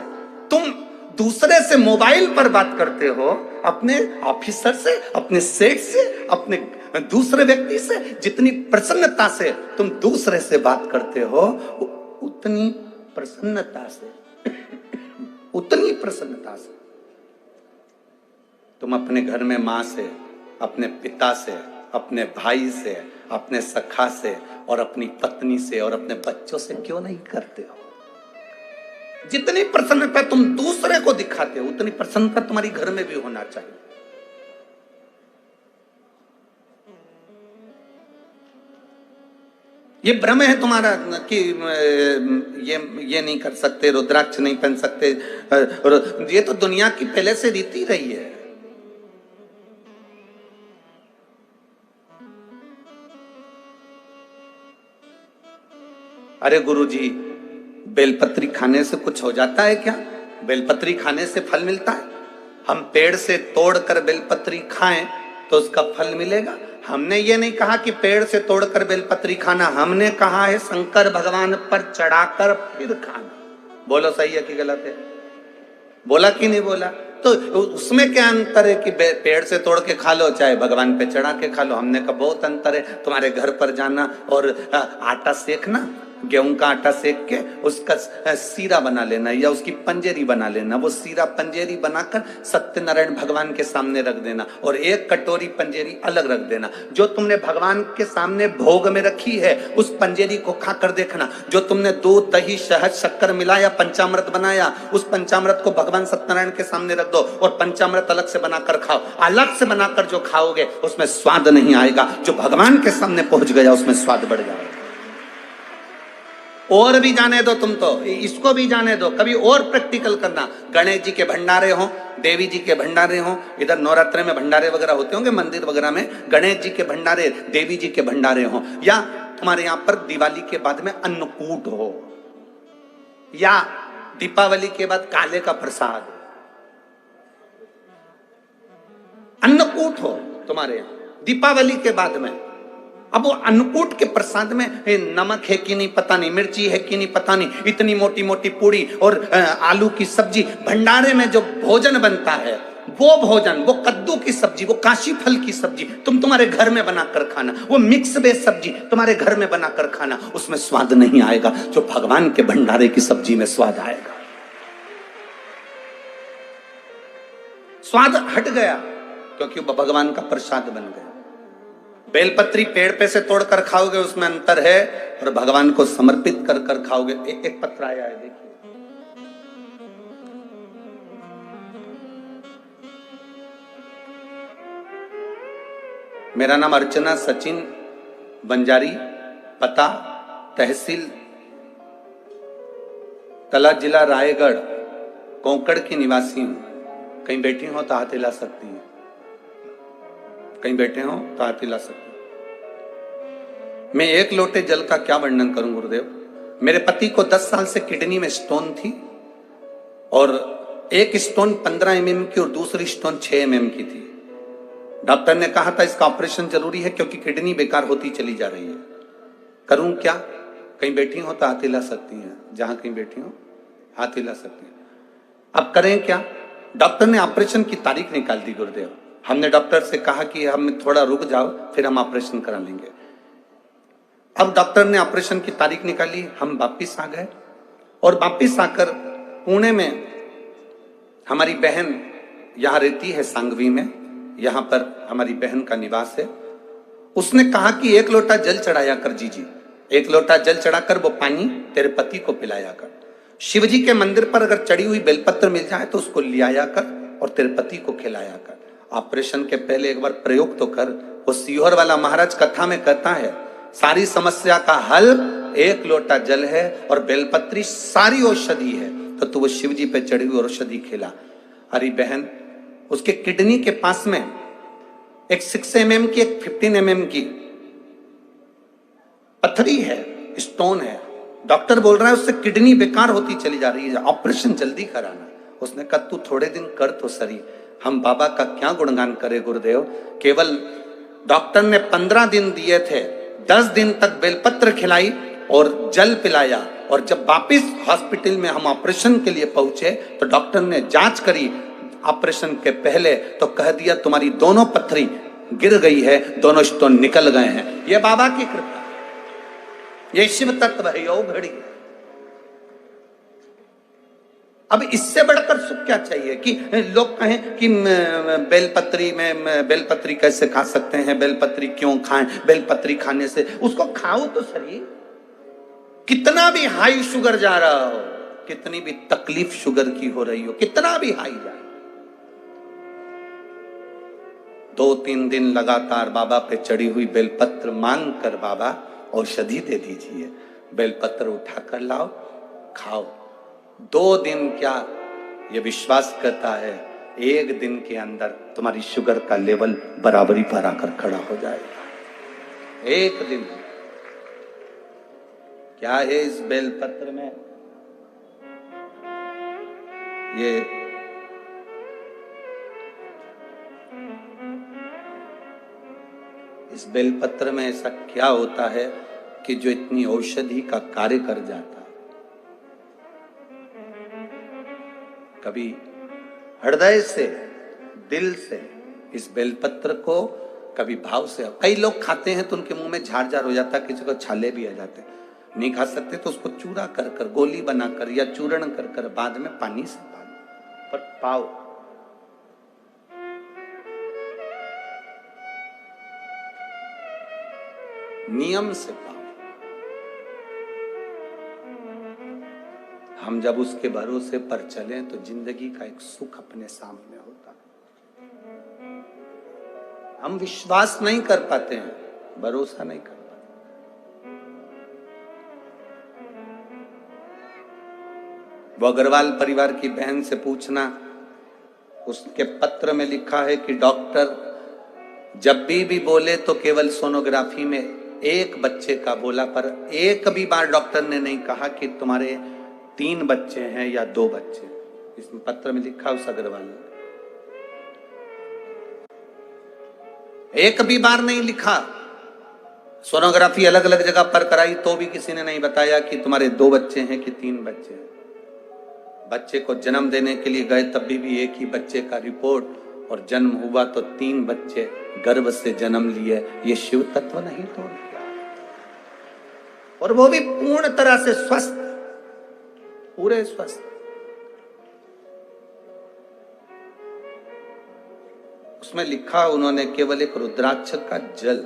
तुम दूसरे से मोबाइल पर बात करते हो, अपने ऑफिसर से, अपने सेठ से, अपने दूसरे व्यक्ति से जितनी प्रसन्नता से तुम दूसरे से बात करते हो, उतनी प्रसन्नता से तुम अपने घर में मां से, अपने पिता से, अपने भाई से, अपने सखा से, और अपनी पत्नी से, और अपने बच्चों से क्यों नहीं करते हो। जितनी प्रसन्नता तुम दूसरे को दिखाते हो, उतनी प्रसन्नता तुम्हारी घर में भी होना चाहिए। ये भ्रम है तुम्हारा कि ये नहीं कर सकते, रुद्राक्ष नहीं पहन सकते। ये तो दुनिया की पहले से रीति रही है। अरे गुरुजी, बेलपत्री खाने से कुछ हो जाता है क्या? बेलपत्री खाने से फल मिलता है? हम पेड़ से तोड़कर बेलपत्री खाएं तो उसका फल मिलेगा? हमने ये नहीं कहा कि पेड़ से तोड़कर बेलपत्री खाना, हमने कहा है शंकर भगवान पर चढ़ाकर फिर खाना। बोलो सही है कि गलत है? बोला कि नहीं बोला? तो उसमें क्या अंतर है कि पेड़ से तोड़ के खा लो चाहे भगवान पे चढ़ा के खा लो? हमने कहा बहुत अंतर है। तुम्हारे घर पर जाना और आटा सेकना, गेहूं का आटा सेक के उसका सीरा बना लेना या उसकी पंजेरी बना लेना। वो सीरा पंजेरी बनाकर सत्यनारायण भगवान के सामने रख देना और एक कटोरी पंजेरी अलग रख देना। जो तुमने भगवान के सामने भोग में रखी है उस पंजेरी को खाकर देखना। जो तुमने दूध, दही, शहद, शक्कर मिलाया, पंचामृत बनाया, उस पंचामृत को भगवान सत्यनारायण के सामने रख दो और पंचामृत अलग से बनाकर खाओ। अलग से बनाकर जो खाओगे उसमें स्वाद नहीं आएगा, जो भगवान के सामने पहुंच गया उसमें स्वाद बढ़ जाएगा। और भी जाने दो, तुम तो इसको भी जाने दो, कभी और प्रैक्टिकल करना। गणेश जी के भंडारे हो, देवी जी के भंडारे हों, इधर नवरात्रे में भंडारे वगैरह होते होंगे मंदिर वगैरह में, गणेश जी के भंडारे, देवी जी के भंडारे हों, या तुम्हारे यहां पर दिवाली के बाद में अन्नकूट हो, या दीपावली के बाद काले का प्रसाद, अन्नकूट हो तुम्हारे यहां दीपावली के बाद में। अब वो अन्नकूट के प्रसाद में नमक है कि नहीं पता नहीं, मिर्ची है कि नहीं पता नहीं, इतनी मोटी मोटी पूड़ी और आलू की सब्जी, भंडारे में जो भोजन बनता है वो भोजन, वो कद्दू की सब्जी, वो काशी फल की सब्जी तुम्हारे घर में बनाकर खाना, वो मिक्स वेज सब्जी तुम्हारे घर में बनाकर खाना, उसमें स्वाद नहीं आएगा जो भगवान के भंडारे की सब्जी में स्वाद आएगा। स्वाद हट गया क्योंकि वो भगवान का प्रसाद बन गया। बेलपत्री पेड़ पे से तोड़कर खाओगे उसमें अंतर है, और भगवान को समर्पित कर कर खाओगे। एक पत्र आया है देखिए, मेरा नाम अर्चना सचिन बंजारी, पता तहसील तला, जिला रायगढ़, कोंकण की निवासी हूं। कहीं बैठी हो तो हाथ हिला सकती है, कहीं बैठे हो तो हाथ हिला सकते हैं। मैं एक लोटे जल का क्या वर्णन करूं गुरुदेव। मेरे पति को 10 साल से किडनी में स्टोन थी, और एक स्टोन 15 mm की और दूसरी स्टोन 6 mm की थी। डॉक्टर ने कहा था इसका ऑपरेशन जरूरी है क्योंकि किडनी बेकार होती चली जा रही है। करूं क्या। कहीं बैठी हो तो हाथ हिला सकती हैं, जहां कहीं बैठी हो हाथ हिला सकती हैं। अब करें क्या। डॉक्टर ने ऑपरेशन की तारीख निकाल दी गुरुदेव। हमने डॉक्टर से कहा कि हम थोड़ा रुक जाओ फिर हम ऑपरेशन करा लेंगे। अब डॉक्टर ने ऑपरेशन की तारीख निकाली, हम वापिस आ गए, और वापिस आकर पुणे में हमारी बहन यहां रहती है सांगवी में, यहां पर हमारी बहन का निवास है। उसने कहा कि 1 लोटा जल चढ़ाया कर जीजी, 1 लोटा जल चढ़ाकर वो पानी तेरे पति को पिलाया कर। शिव जी के मंदिर पर अगर चढ़ी हुई बेलपत्र मिल जाए तो उसको लियाया कर और तेरे पति को खिलाया कर। ऑपरेशन के पहले एक बार प्रयोग तो कर। वो सीहोर वाला महाराज कथा में कहता है सारी समस्या का हल 1 लोटा जल है और बेलपत्री सारी औषधि है, तो तू वो शिव जी पे चढ़ी हुई औषधि खिला। अरे बहन, उसके किडनी के पास में एक 6 mm की, एक 15 mm की पथरी है, स्टोन है। डॉक्टर बोल रहा है उससे किडनी बेकार होती चली जा रही है, ऑपरेशन जल्दी कराना। उसने कहा तू थोड़े दिन कर तो सही। हम बाबा का क्या गुणगान करे गुरुदेव। केवल डॉक्टर ने 15 दिन दिए थे, 10 दिन तक बेलपत्र खिलाई और जल पिलाया, और जब वापिस हॉस्पिटल में हम ऑपरेशन के लिए पहुंचे तो डॉक्टर ने जांच करी ऑपरेशन के पहले, तो कह दिया तुम्हारी दोनों पथरी गिर गई है, दोनों स्टोन निकल गए हैं। ये बाबा की कृपा, ये शिव तत्व है, यो घड़ी। अब इससे बढ़कर सुख क्या चाहिए कि लोग कहें कि बेलपत्री में बेलपत्री कैसे खा सकते हैं, बेलपत्री क्यों खाएं, बेलपत्री खाने से उसको खाओ तो सही। कितना भी हाई शुगर जा रहा हो, कितनी भी तकलीफ शुगर की हो रही हो, कितना भी हाई जाए, 2-3 दिन लगातार बाबा पे चढ़ी हुई बेलपत्र मांग कर बाबा औषधि दे दीजिए। बेलपत्र उठाकर लाओ, खाओ। 2 दिन क्या, ये विश्वास करता है 1 दिन के अंदर तुम्हारी शुगर का लेवल बराबरी पर आकर खड़ा हो जाएगा। 1 दिन। क्या है इस बेलपत्र में, ये इस बेलपत्र में ऐसा क्या होता है कि जो इतनी औषधि का कार्य कर जाता है। कभी हृदय से, दिल से इस बेलपत्र को कभी भाव से, कई लोग खाते हैं तो उनके मुंह में झाड़ झाड़ हो जाता है, किसी को छाले भी आ जाते हैं। नहीं खा सकते तो उसको चूरा कर कर, गोली बनाकर या चूर्ण कर कर बाद में पानी से पाओ, पर पाओ। नियम से पाओ। हम जब उसके भरोसे पर चलें तो जिंदगी का एक सुख अपने सामने होता है। हम विश्वास नहीं कर पाते हैं, भरोसा नहीं कर पाते। वो अग्रवाल परिवार की बहन से पूछना उसके पत्र में लिखा है कि डॉक्टर जब भी बोले तो केवल सोनोग्राफी में एक बच्चे का बोला, पर एक भी बार डॉक्टर ने नहीं कहा कि तुम्हारे 3 बच्चे हैं या 2 बच्चे। इसमें पत्र में लिखा उस अग्रवाल ने, एक भी बार नहीं लिखा। सोनोग्राफी अलग अलग जगह पर कराई तो भी किसी ने नहीं बताया कि तुम्हारे 2 बच्चे हैं कि 3 बच्चे हैं। बच्चे को जन्म देने के लिए गए तब भी एक ही बच्चे का रिपोर्ट, और जन्म हुआ तो 3 बच्चे गर्भ से जन्म लिए। ये शिव तत्व नहीं तो क्या? और वो भी पूर्ण तरह से स्वस्थ, पूरे स्वस्थ। उसमें लिखा उन्होंने केवल एक रुद्राक्ष का जल,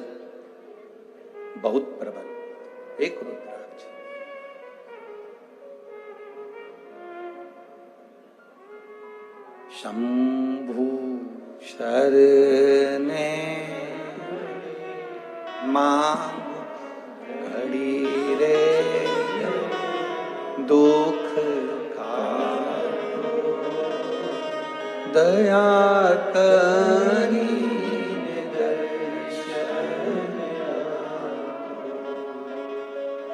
बहुत प्रबल, एक रुद्राक्ष। शंभु शरणे मां घड़ी रे दुख का दया करी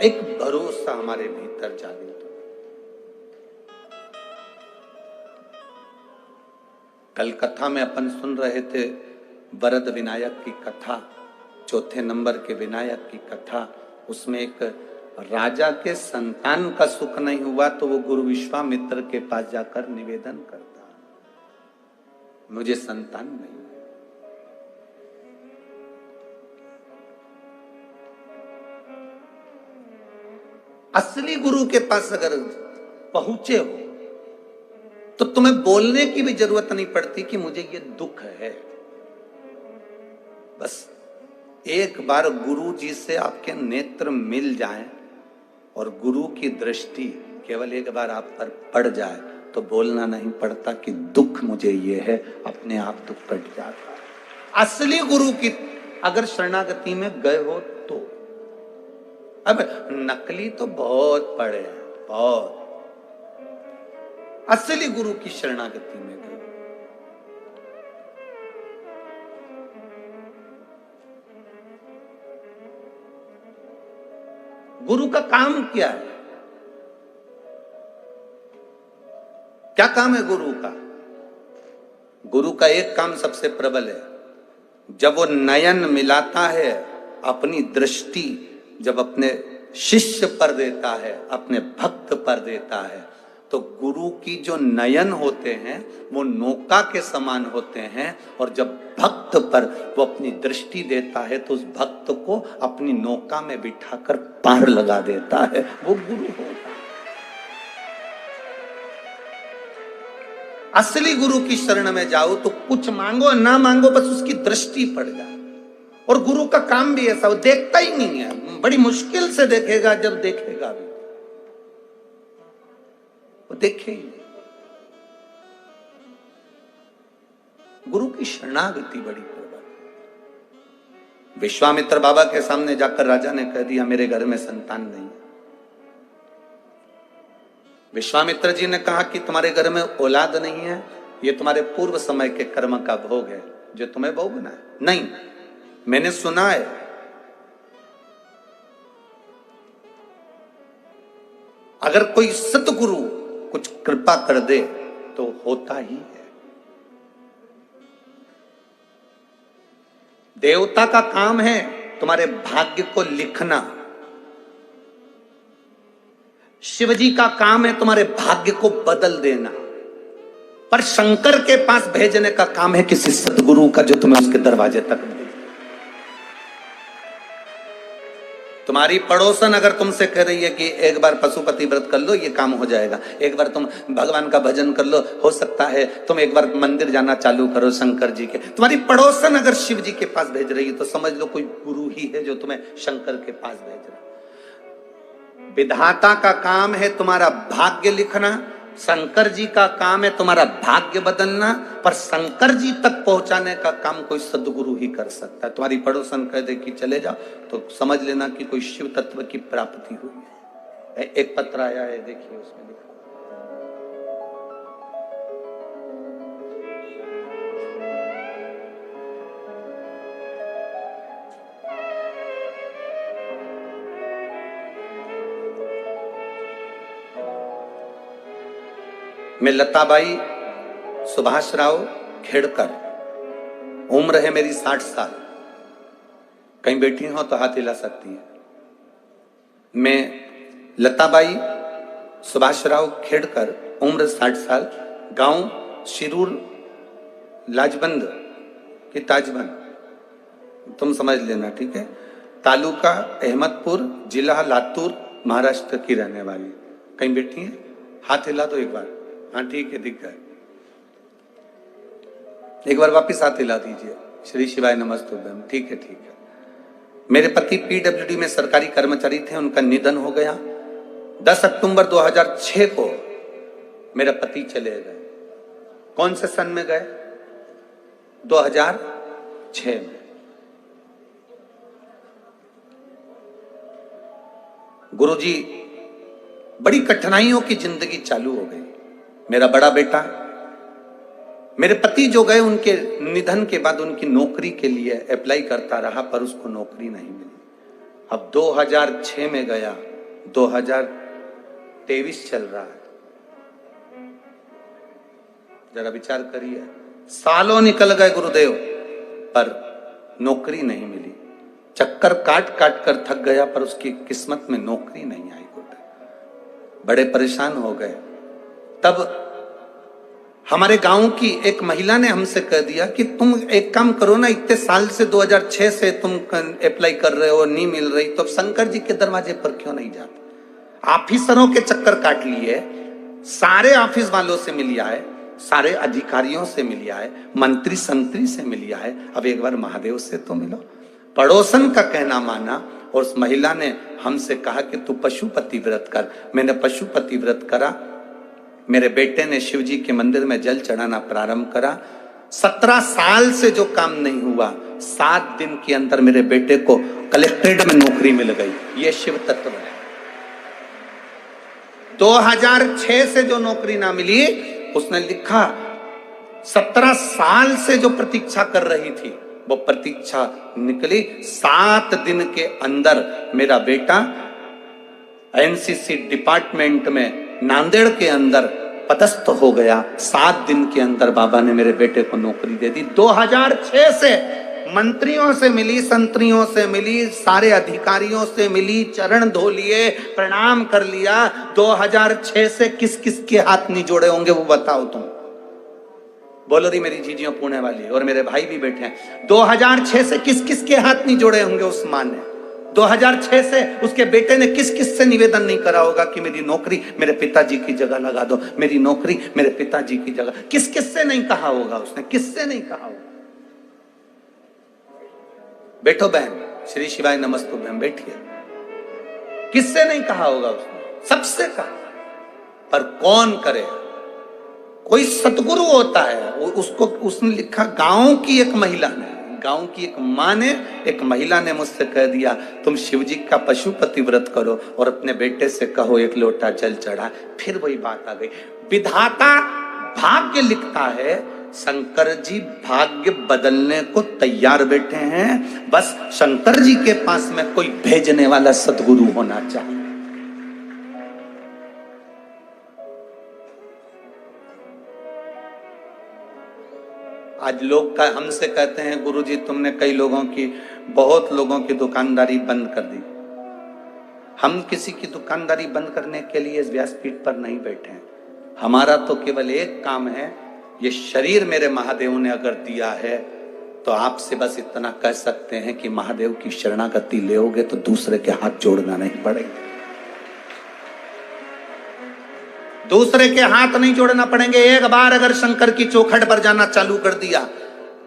एक भरोसा हमारे भीतर जागृत हो। कल कथा में अपन सुन रहे थे वरद विनायक की कथा, 4थे नंबर के विनायक की कथा। उसमें एक राजा के संतान का सुख नहीं हुआ तो वो गुरु विश्वामित्र के पास जाकर निवेदन करता, मुझे संतान नहीं। असली गुरु के पास अगर पहुंचे हो तो तुम्हें बोलने की भी जरूरत नहीं पड़ती कि मुझे ये दुख है। बस एक बार गुरु जी से आपके नेत्र मिल जाएं और गुरु की दृष्टि केवल एक बार आप पर पड़ जाए तो बोलना नहीं पड़ता कि दुख मुझे ये है, अपने आप दुख कट जाता है। असली गुरु की अगर शरणागति में गए हो तो। अब नकली तो बहुत पड़े हैं, बहुत। असली गुरु की शरणागति में गए। गुरु का काम क्या है? क्या काम है गुरु का? गुरु का एक काम सबसे प्रबल है। जब वो नयन मिलाता है, अपनी दृष्टि जब अपने शिष्य पर देता है, अपने भक्त पर देता है, तो गुरु की जो नयन होते हैं वो नौका के समान होते हैं। और जब भक्त पर वो अपनी दृष्टि देता है तो उस भक्त को अपनी नौका में बिठाकर पार लगा देता है, वो गुरु होता है। असली गुरु की शरण में जाओ तो कुछ मांगो ना मांगो, बस उसकी दृष्टि पड़ जाए। और गुरु का काम भी ऐसा, वो देखता ही नहीं है, बड़ी मुश्किल से देखेगा, जब देखेगा भी वो देखे ही नहीं। गुरु की शरणागति बड़ी प्रबल। विश्वामित्र बाबा के सामने जाकर राजा ने कह दिया मेरे घर में संतान नहीं है। विश्वामित्र जी ने कहा कि तुम्हारे घर में औलाद नहीं है, ये तुम्हारे पूर्व समय के कर्म का भोग है जो तुम्हें भोगना है। नहीं, मैंने सुना है अगर कोई सतगुरु कुछ कृपा कर दे तो होता ही है। देवता का काम है तुम्हारे भाग्य को लिखना, शिवजी का काम है तुम्हारे भाग्य को बदल देना, पर शंकर के पास भेजने का काम है किसी सतगुरु का जो तुम्हें उसके दरवाजे तक भेजे। तुम्हारी पड़ोसन अगर तुमसे कह रही है कि एक बार पशुपति व्रत कर लो ये काम हो जाएगा, एक बार तुम भगवान का भजन कर लो हो सकता है, तुम एक बार मंदिर जाना चालू करो शंकर जी के, तुम्हारी पड़ोसन अगर शिव जी के पास भेज रही है तो समझ लो कोई गुरु ही है जो तुम्हें शंकर के पास भेज रहा है। विधाता का काम है तुम्हारा भाग्य लिखना, शंकर जी का काम है तुम्हारा भाग्य बदलना, पर शंकर जी तक पहुंचाने का काम कोई सदगुरु ही कर सकता है। तुम्हारी पड़ोसन कह दे कि चले जाओ तो समझ लेना कि कोई शिव तत्व की प्राप्ति हुई है। एक पत्र आया है, देखिए उसमें लिखा मैं लताबाई सुभाष राव खेड़कर, उम्र है मेरी 60 साल। कहीं बैठी हो तो हाथ हिला सकती है। मैं लताबाई सुभाष राव खेड़कर, उम्र 60 साल, गांव शिरूर लाजबंद की ताजबंद, तुम समझ लेना, ठीक है। तालुका अहमदपुर, जिला लातूर, महाराष्ट्र की रहने वाली। कहीं बैठी है? हाथ हिला दो एक बार। हाँ ठीक है, दिख गए। एक बार वापिस हाथ हिला दीजिए। श्री शिवाय नमस्तुभ्यम। ठीक है, ठीक है। मेरे पति पीडब्ल्यूडी में सरकारी कर्मचारी थे, उनका निधन हो गया। 10 अक्टूबर 2006 को मेरे पति चले गए। कौन से सन में गए? 2006 में। गुरुजी, बड़ी कठिनाइयों की जिंदगी चालू हो गई। मेरा बड़ा बेटा, मेरे पति जो गए, उनके निधन के बाद उनकी नौकरी के लिए अप्लाई करता रहा, पर उसको नौकरी नहीं मिली। अब 2006 में गया, 2023 चल रहा है। जरा विचार करिए, सालों निकल गए गुरुदेव, पर नौकरी नहीं मिली। चक्कर काट काट कर थक गया, पर उसकी किस्मत में नौकरी नहीं आई। बड़े परेशान हो गए। तब हमारे गांव की एक महिला ने हमसे कह दिया कि तुम एक काम करो ना, इतने साल से 2006 से तुम अप्लाई कर रहे हो, नहीं मिल रही, तो शंकर जी के दरवाजे पर क्यों नहीं जाते? ऑफिसरों के चक्कर काट लिए, सारे ऑफिस वालों से मिल आए, सारे अधिकारियों से मिल आए, मंत्री संतरी से मिल आए, अब एक बार महादेव से तो मिलो। पड़ोसन का कहना माना और उस महिला ने हमसे कहा कि तू पशुपति व्रत कर। मैंने पशुपति व्रत करा। मेरे बेटे ने शिव जी के मंदिर में जल चढ़ाना प्रारंभ करा। 17 साल से जो काम नहीं हुआ, 7 दिन के अंदर मेरे बेटे को कलेक्ट्रेट में नौकरी मिल गई। ये शिव तत्व है। 2006 से जो नौकरी ना मिली, उसने लिखा 17 साल से जो प्रतीक्षा कर रही थी, वो प्रतीक्षा निकली। 7 दिन के अंदर मेरा बेटा एनसीसी डिपार्टमेंट में नांदेड़ के अंदर पदस्थ हो गया। 7 दिन के अंदर बाबा ने मेरे बेटे को नौकरी दे दी। 2006 से मंत्रियों से मिली, संतरियों से मिली, सारे अधिकारियों से मिली, चरण धो लिए, प्रणाम कर लिया। 2006 से किस किस के हाथ नहीं जोड़े होंगे वो बताओ तुम। बोलो री मेरी जीजियों पुणे वाली, और मेरे भाई भी बैठे हैं। 2006 से किस किस के हाथ नहीं जोड़े होंगे उस मां ने? 2006 से उसके बेटे ने किस किस से निवेदन नहीं करा होगा कि मेरी नौकरी मेरे पिताजी की जगह लगा दो, मेरी नौकरी मेरे पिताजी की जगह। किस किस से नहीं कहा होगा उसने? किससे नहीं कहा होगा? बैठो बहन, श्री शिवाय नमस्तुभ्यम, बैठिए। किससे नहीं कहा होगा उसने? सबसे कहा। पर कौन करे? कोई सतगुरु होता है, उसको उसने लिखा। गांव की एक महिला ने, गांव की एक मां ने, एक महिला ने मुझसे कह दिया तुम शिव जी का पशुपति व्रत करो और अपने बेटे से कहो 1 लोटा जल चढ़ा। फिर वही बात आ गई। विधाता भाग्य लिखता है, शंकर जी भाग्य बदलने को तैयार बैठे हैं। बस शंकर जी के पास में कोई भेजने वाला सतगुरु होना चाहिए। आज लोग हमसे कहते हैं गुरुजी तुमने कई लोगों की, बहुत लोगों की दुकानदारी बंद कर दी। हम किसी की दुकानदारी बंद करने के लिए इस व्यासपीठ पर नहीं बैठे हैं। हमारा तो केवल एक काम है, ये शरीर मेरे महादेव ने अगर दिया है तो आपसे बस इतना कह सकते हैं कि महादेव की शरणागति लेओगे तो दूसरे के हाथ जोड़ना नहीं पड़ेगा। दूसरे के हाथ नहीं जोड़ना पड़ेंगे। एक बार अगर शंकर की चौखट पर जाना चालू कर दिया,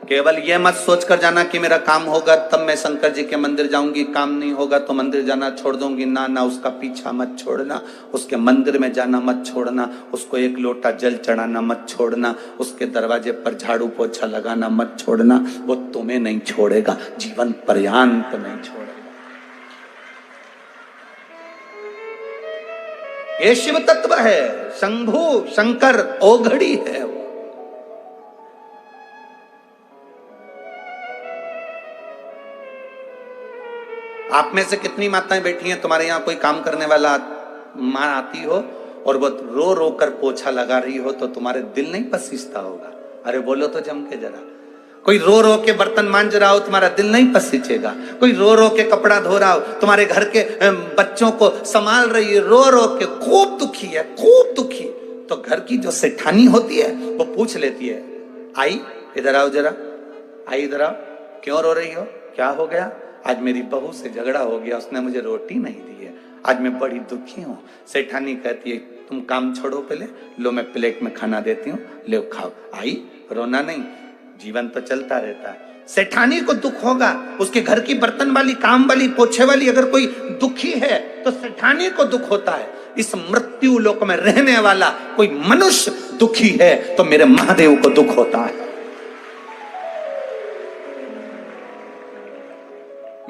केवल यह मत सोच कर जाना कि मेरा काम होगा तब मैं शंकर जी के मंदिर जाऊंगी, काम नहीं होगा तो मंदिर जाना छोड़ दूंगी। ना ना, उसका पीछा मत छोड़ना, उसके मंदिर में जाना मत छोड़ना, उसको 1 लोटा जल चढ़ाना मत छोड़ना, उसके दरवाजे पर झाड़ू पोछा लगाना मत छोड़ना। वो तुम्हें नहीं छोड़ेगा, जीवन पर्यंत नहीं छोड़ेगा। ये शिव तत्व है। शंभु शंकर ओघड़ी है वो। आप में से कितनी माताएं बैठी हैं, तुम्हारे यहां कोई काम करने वाला मां आती हो, और वो रो रो कर पोछा लगा रही हो तो तुम्हारे दिल नहीं पसीजता होगा? अरे बोलो तो जम के जरा। कोई रो रो के बर्तन मांज रहा हो, तुम्हारा दिल नहीं पसीजेगा? कोई रो रो के कपड़ा धो रहा हो, तुम्हारे घर के बच्चों को संभाल रही है, रो रो के खूब दुखी है, खूब दुखी, तो घर की जो सेठानी होती है वो पूछ लेती है, आई इधर आओ जरा, आई इधर आओ, क्यों रो रही हो, क्या हो गया? आज मेरी बहू से झगड़ा हो गया, उसने मुझे रोटी नहीं दी है, आज मैं बड़ी दुखी हूँ। सेठानी कहती है, तुम काम छोड़ो पहले, लो मैं प्लेट में खाना देती हूँ, ले खाओ। आई, रोना नहीं, जीवन तो चलता रहता है। सेठानी को दुख होगा, उसके घर की बर्तन वाली, काम वाली, पोछे वाली अगर कोई दुखी है तो सेठानी को दुख होता है। इस मृत्यु लोक में रहने वाला कोई मनुष्य दुखी है तो मेरे महादेव को दुख होता है।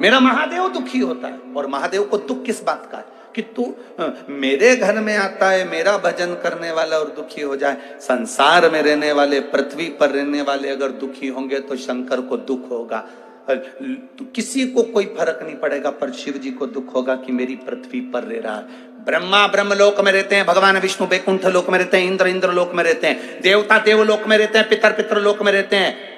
मेरा महादेव दुखी होता है। और महादेव को दुख किस बात का है कि तू मेरे घर में आता है, मेरा भजन करने वाला और दुखी हो जाए। संसार में रहने वाले, पृथ्वी पर रहने वाले अगर दुखी होंगे तो शंकर को दुख होगा। तो किसी को कोई फर्क नहीं पड़ेगा, पर शिव जी को दुख होगा कि मेरी पृथ्वी पर रह रहा है। ब्रह्मा ब्रह्म लोक में रहते हैं, भगवान विष्णु बैकुंठ लोक में रहते हैं, इंद्र इंद्र लोक में रहते हैं, देवता देवलोक में रहते हैं, पितर पितर लोक में रहते हैं,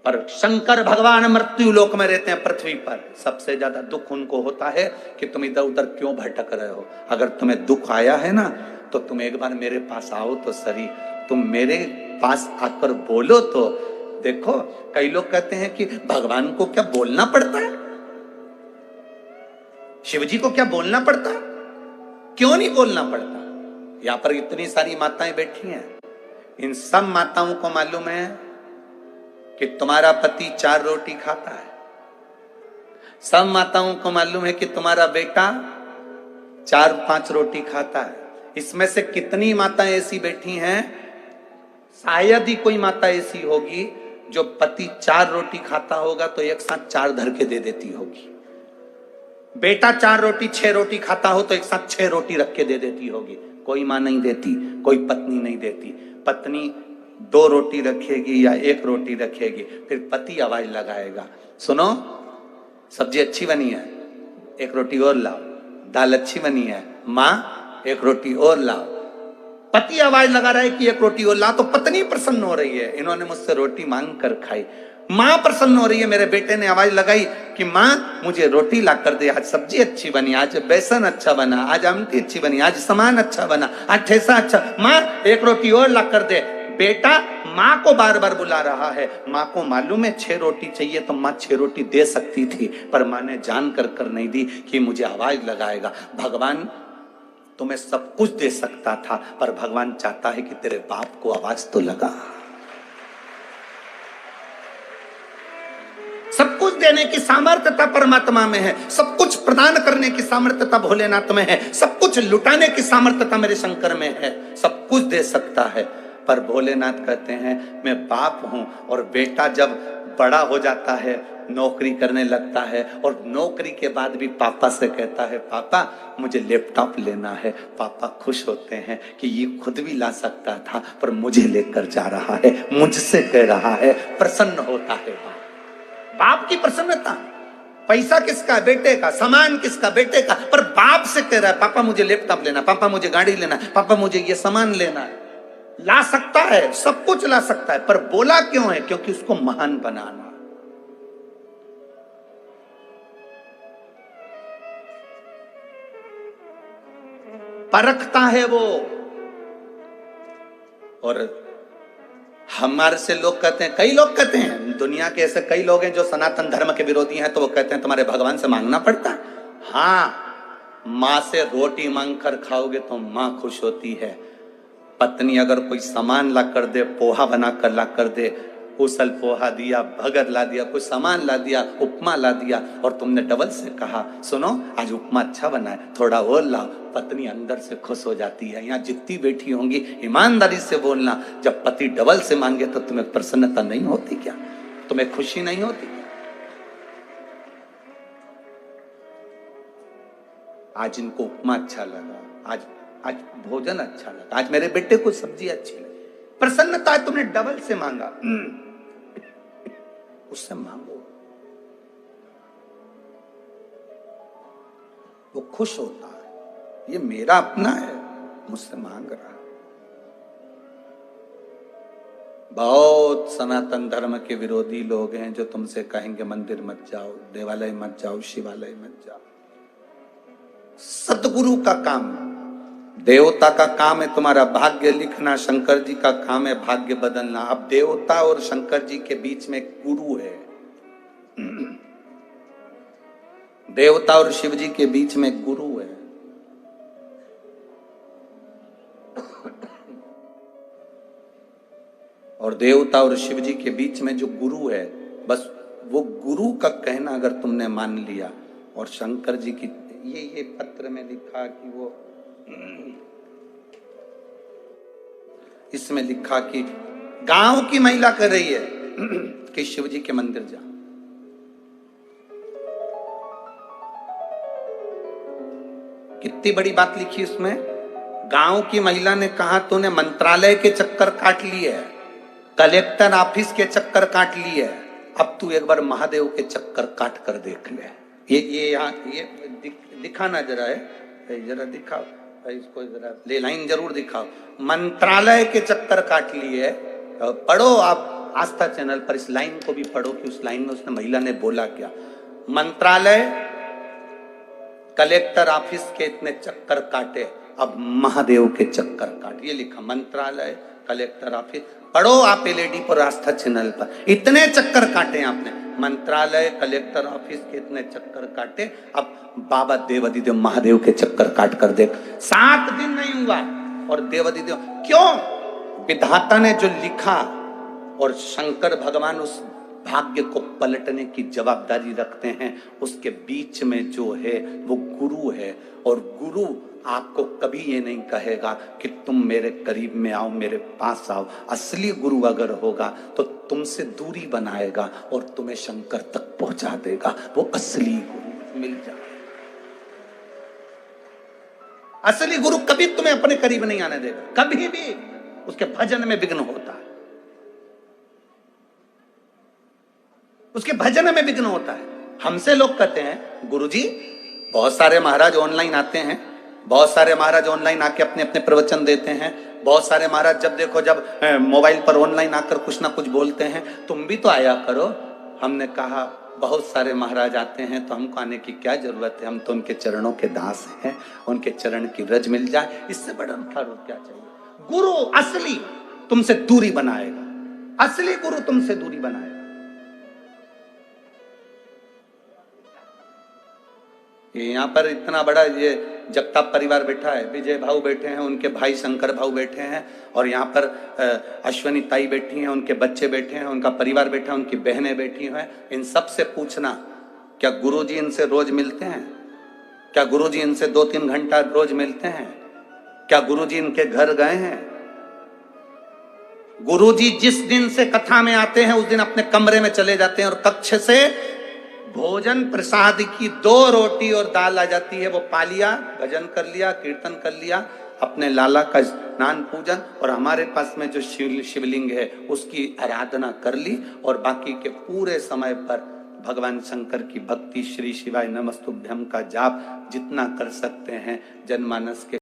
पर शंकर भगवान मृत्यु लोक में रहते हैं, पृथ्वी पर। सबसे ज्यादा दुख उनको होता है कि तुम इधर उधर क्यों भटक रहे हो। अगर तुम्हें दुख आया है ना तो तुम एक बार मेरे पास आओ तो सही, तुम मेरे पास आकर बोलो तो। देखो, कई लोग कहते हैं कि भगवान को क्या बोलना पड़ता है, शिव जी को क्या बोलना पड़ता है? क्यों नहीं बोलना पड़ता? यहां पर इतनी सारी माताएं बैठी हैं, इन सब माताओं को मालूम है कि तुम्हारा पति 4 रोटी खाता है। सब माताओं को मालूम है कि तुम्हारा बेटा 4-5 रोटी खाता है। इसमें से कितनी माताएं ऐसी बैठी हैं, शायद ही कोई माता ऐसी होगी जो पति 4 रोटी खाता होगा तो एक साथ 4 धर के दे देती होगी। बेटा 4 रोटी 6 रोटी खाता हो तो एक साथ 6 रोटी रख के दे देती होगी। कोई मां नहीं देती, कोई पत्नी नहीं देती। पत्नी 2 रोटी रखेगी या 1 रोटी रखेगी, फिर पति आवाज लगाएगा, सुनो सब्जी अच्छी बनी है, 1 रोटी और लाओ, दाल अच्छी बनी है, माँ 1 रोटी और लाओ। पति आवाज लगा रहा है कि 1 रोटी और लाओ, तो पत्नी प्रसन्न हो रही है, इन्होंने मुझसे रोटी मांग कर खाई। माँ प्रसन्न हो रही है, मेरे बेटे ने आवाज लगाई कि माँ मुझे रोटी ला कर दे, आज सब्जी अच्छी बनी, आज बेसन अच्छा बना, आज आमटी अच्छी बनी, आज सामान अच्छा बना, आज ठेसा अच्छा, माँ 1 रोटी और ला कर दे। बेटा माँ को बार बार बुला रहा है, माँ को मालूम है 6 रोटी चाहिए तो माँ 6 रोटी दे सकती थी, पर माँ ने जान कर नहीं दी कि मुझे आवाज लगाएगा। भगवान तुम्हें सब कुछ दे सकता था, पर भगवान चाहता है कि तेरे बाप को आवाज तो लगा। सब कुछ देने की सामर्थ्यता परमात्मा में है, सब कुछ प्रदान करने की सामर्थ्यता भोलेनाथ में है, सब कुछ लुटाने की सामर्थ्यता मेरे शंकर में है, सब कुछ दे सकता है। पर भोलेनाथ कहते हैं मैं बाप हूं, और बेटा जब बड़ा हो जाता है, नौकरी करने लगता है, और नौकरी के बाद भी पापा से कहता है पापा मुझे लैपटॉप लेना है, पापा खुश होते हैं कि ये खुद भी ला सकता था पर मुझे लेकर जा रहा है, मुझसे कह रहा है, प्रसन्न होता है बाप की प्रसन्नता। पैसा किसका? बेटे का। सामान किसका? बेटे का। पर बाप से कह रहा है पापा मुझे लैपटॉप लेना, पापा मुझे गाड़ी लेना, पापा मुझे ये सामान लेना है। ला सकता है, सब कुछ ला सकता है, पर बोला क्यों है? क्योंकि उसको महान बनाना। परखता है वो। और हमारे से लोग कहते हैं, कई लोग कहते हैं, दुनिया के ऐसे कई लोग हैं जो सनातन धर्म के विरोधी हैं, तो वो कहते हैं तुम्हारे भगवान से मांगना पड़ता है। हाँ, मां से रोटी मांग कर खाओगे तो मां खुश होती है। पत्नी अगर कोई सामान ला कर दे, पोहा बना कर ला कर दे, उसल पोहा दिया, भगर ला दिया, कोई सामान ला दिया, उपमा ला दिया, और तुमने डबल से कहा सुनो आज उपमा अच्छा बना है, थोड़ा और लाओ, पत्नी अंदर से खुश हो जाती है। यहाँ जितनी बैठी होंगी ईमानदारी से बोलना, जब पति डबल से मांगे तो तुम्हें प्रसन्नता नहीं होती क्या? तुम्हें खुशी नहीं होती? आज इनको उपमा अच्छा लगा, आज भोजन अच्छा लगा, आज मेरे बेटे को सब्जी अच्छी लगी, प्रसन्नता है। तुमने डबल से मांगा, उससे मांगो, वो खुश होता है, ये मेरा अपना है। मुझसे मांग रहा। बहुत सनातन धर्म के विरोधी लोग हैं जो तुमसे कहेंगे मंदिर मत जाओ, देवालय मत जाओ, शिवालय मत जाओ। सतगुरु का काम, देवता का काम है तुम्हारा भाग्य लिखना, शंकर जी का काम है भाग्य बदलना। अब देवता और शंकर जी के बीच में गुरु है, देवता और शिव जी के बीच में गुरु है। और देवता और शिव जी के बीच में जो गुरु है, बस वो गुरु का कहना अगर तुमने मान लिया। और शंकर जी की ये पत्र में लिखा कि वो, इसमें लिखा कि गांव की महिला कर रही है कि शिव जी के मंदिर जा। कितनी बड़ी बात लिखी इसमें। गांव की महिला ने कहा तूने मंत्रालय के चक्कर काट लिए है, कलेक्टर ऑफिस के चक्कर काट लिए है, अब तू एक बार महादेव के चक्कर काट कर देख ले। ये यहाँ ये दिखाना जरा है, जरा दिखाओ इसको, जरा ले लाइन जरूर दिखाओ। मंत्रालय के चक्कर काट लिए, पढ़ो आप आस्था चैनल पर इस लाइन को भी पढ़ो कि उस लाइन में उसने महिला ने बोला क्या। मंत्रालय कलेक्टर ऑफिस के इतने चक्कर काटे, अब महादेव के चक्कर काट। ये लिखा मंत्रालय कलेक्टर ऑफिस, पढ़ो आप एलईडी पर आस्था चैनल पर। इतने चक्कर काटे आपने, मंत्रालय कलेक्टर ऑफिस के इतने चक्कर काटे, अब बाबा देवादिदेव महादेव के चक्कर काट कर देख। 7 दिन नहीं हुआ और देवादिदेव, क्यों? विधाता ने जो लिखा और शंकर भगवान उस भाग्य को पलटने की जवाबदारी रखते हैं, उसके बीच में जो है वो गुरु है। और गुरु आपको कभी ये नहीं कहेगा कि तुम मेरे करीब में आओ, मेरे पास आओ। असली गुरु अगर होगा तो तुमसे दूरी बनाएगा और तुम्हें शंकर तक पहुंचा देगा। वो असली गुरु मिल जाए। असली गुरु कभी तुम्हें अपने करीब नहीं आने देगा, कभी भी। उसके भजन में विघ्न होता है, उसके भजन में विघ्न होता है। हमसे लोग कहते हैं गुरुजी, बहुत सारे महाराज ऑनलाइन आते हैं, बहुत सारे महाराज ऑनलाइन आके अपने अपने प्रवचन देते हैं, बहुत सारे महाराज जब देखो जब मोबाइल पर ऑनलाइन आकर कुछ ना कुछ बोलते हैं, तुम भी तो आया करो। हमने कहा बहुत सारे महाराज आते हैं तो हमको आने की क्या जरूरत है, हम तो उनके चरणों के दास हैं, उनके चरण की रज मिल जाए, इससे बड़ा उनका रूप क्या चाहिए। गुरु असली तुमसे दूरी बनाएगा, असली गुरु तुमसे दूरी बनाएगा। ये यहाँ पर इतना बड़ा ये जगताप परिवार बैठा है, विजय भाऊ बैठे हैं, उनके भाई शंकर भाऊ बैठे हैं, और यहाँ पर अश्वनी ताई बैठी हैं, उनके बच्चे बैठे हैं, उनका परिवार बैठा है, उनकी बहनें बैठी हैं। इन सब से पूछना, क्या गुरुजी इनसे रोज मिलते हैं? क्या गुरुजी इनसे 2-3 घंटा रोज मिलते हैं? क्या गुरुजी इनके घर गए हैं? गुरुजी जिस दिन से कथा में आते हैं उस दिन अपने कमरे में चले जाते हैं और कक्ष से भोजन प्रसाद की 2 रोटी और दाल आ जाती है, वो पा लिया, भजन कर लिया, कीर्तन कर लिया, अपने लाला का स्नान पूजन, और हमारे पास में जो शिवलिंग है उसकी आराधना कर ली, और बाकी के पूरे समय पर भगवान शंकर की भक्ति, श्री शिवाय नमस्तुभ्यम का जाप जितना कर सकते हैं जनमानस के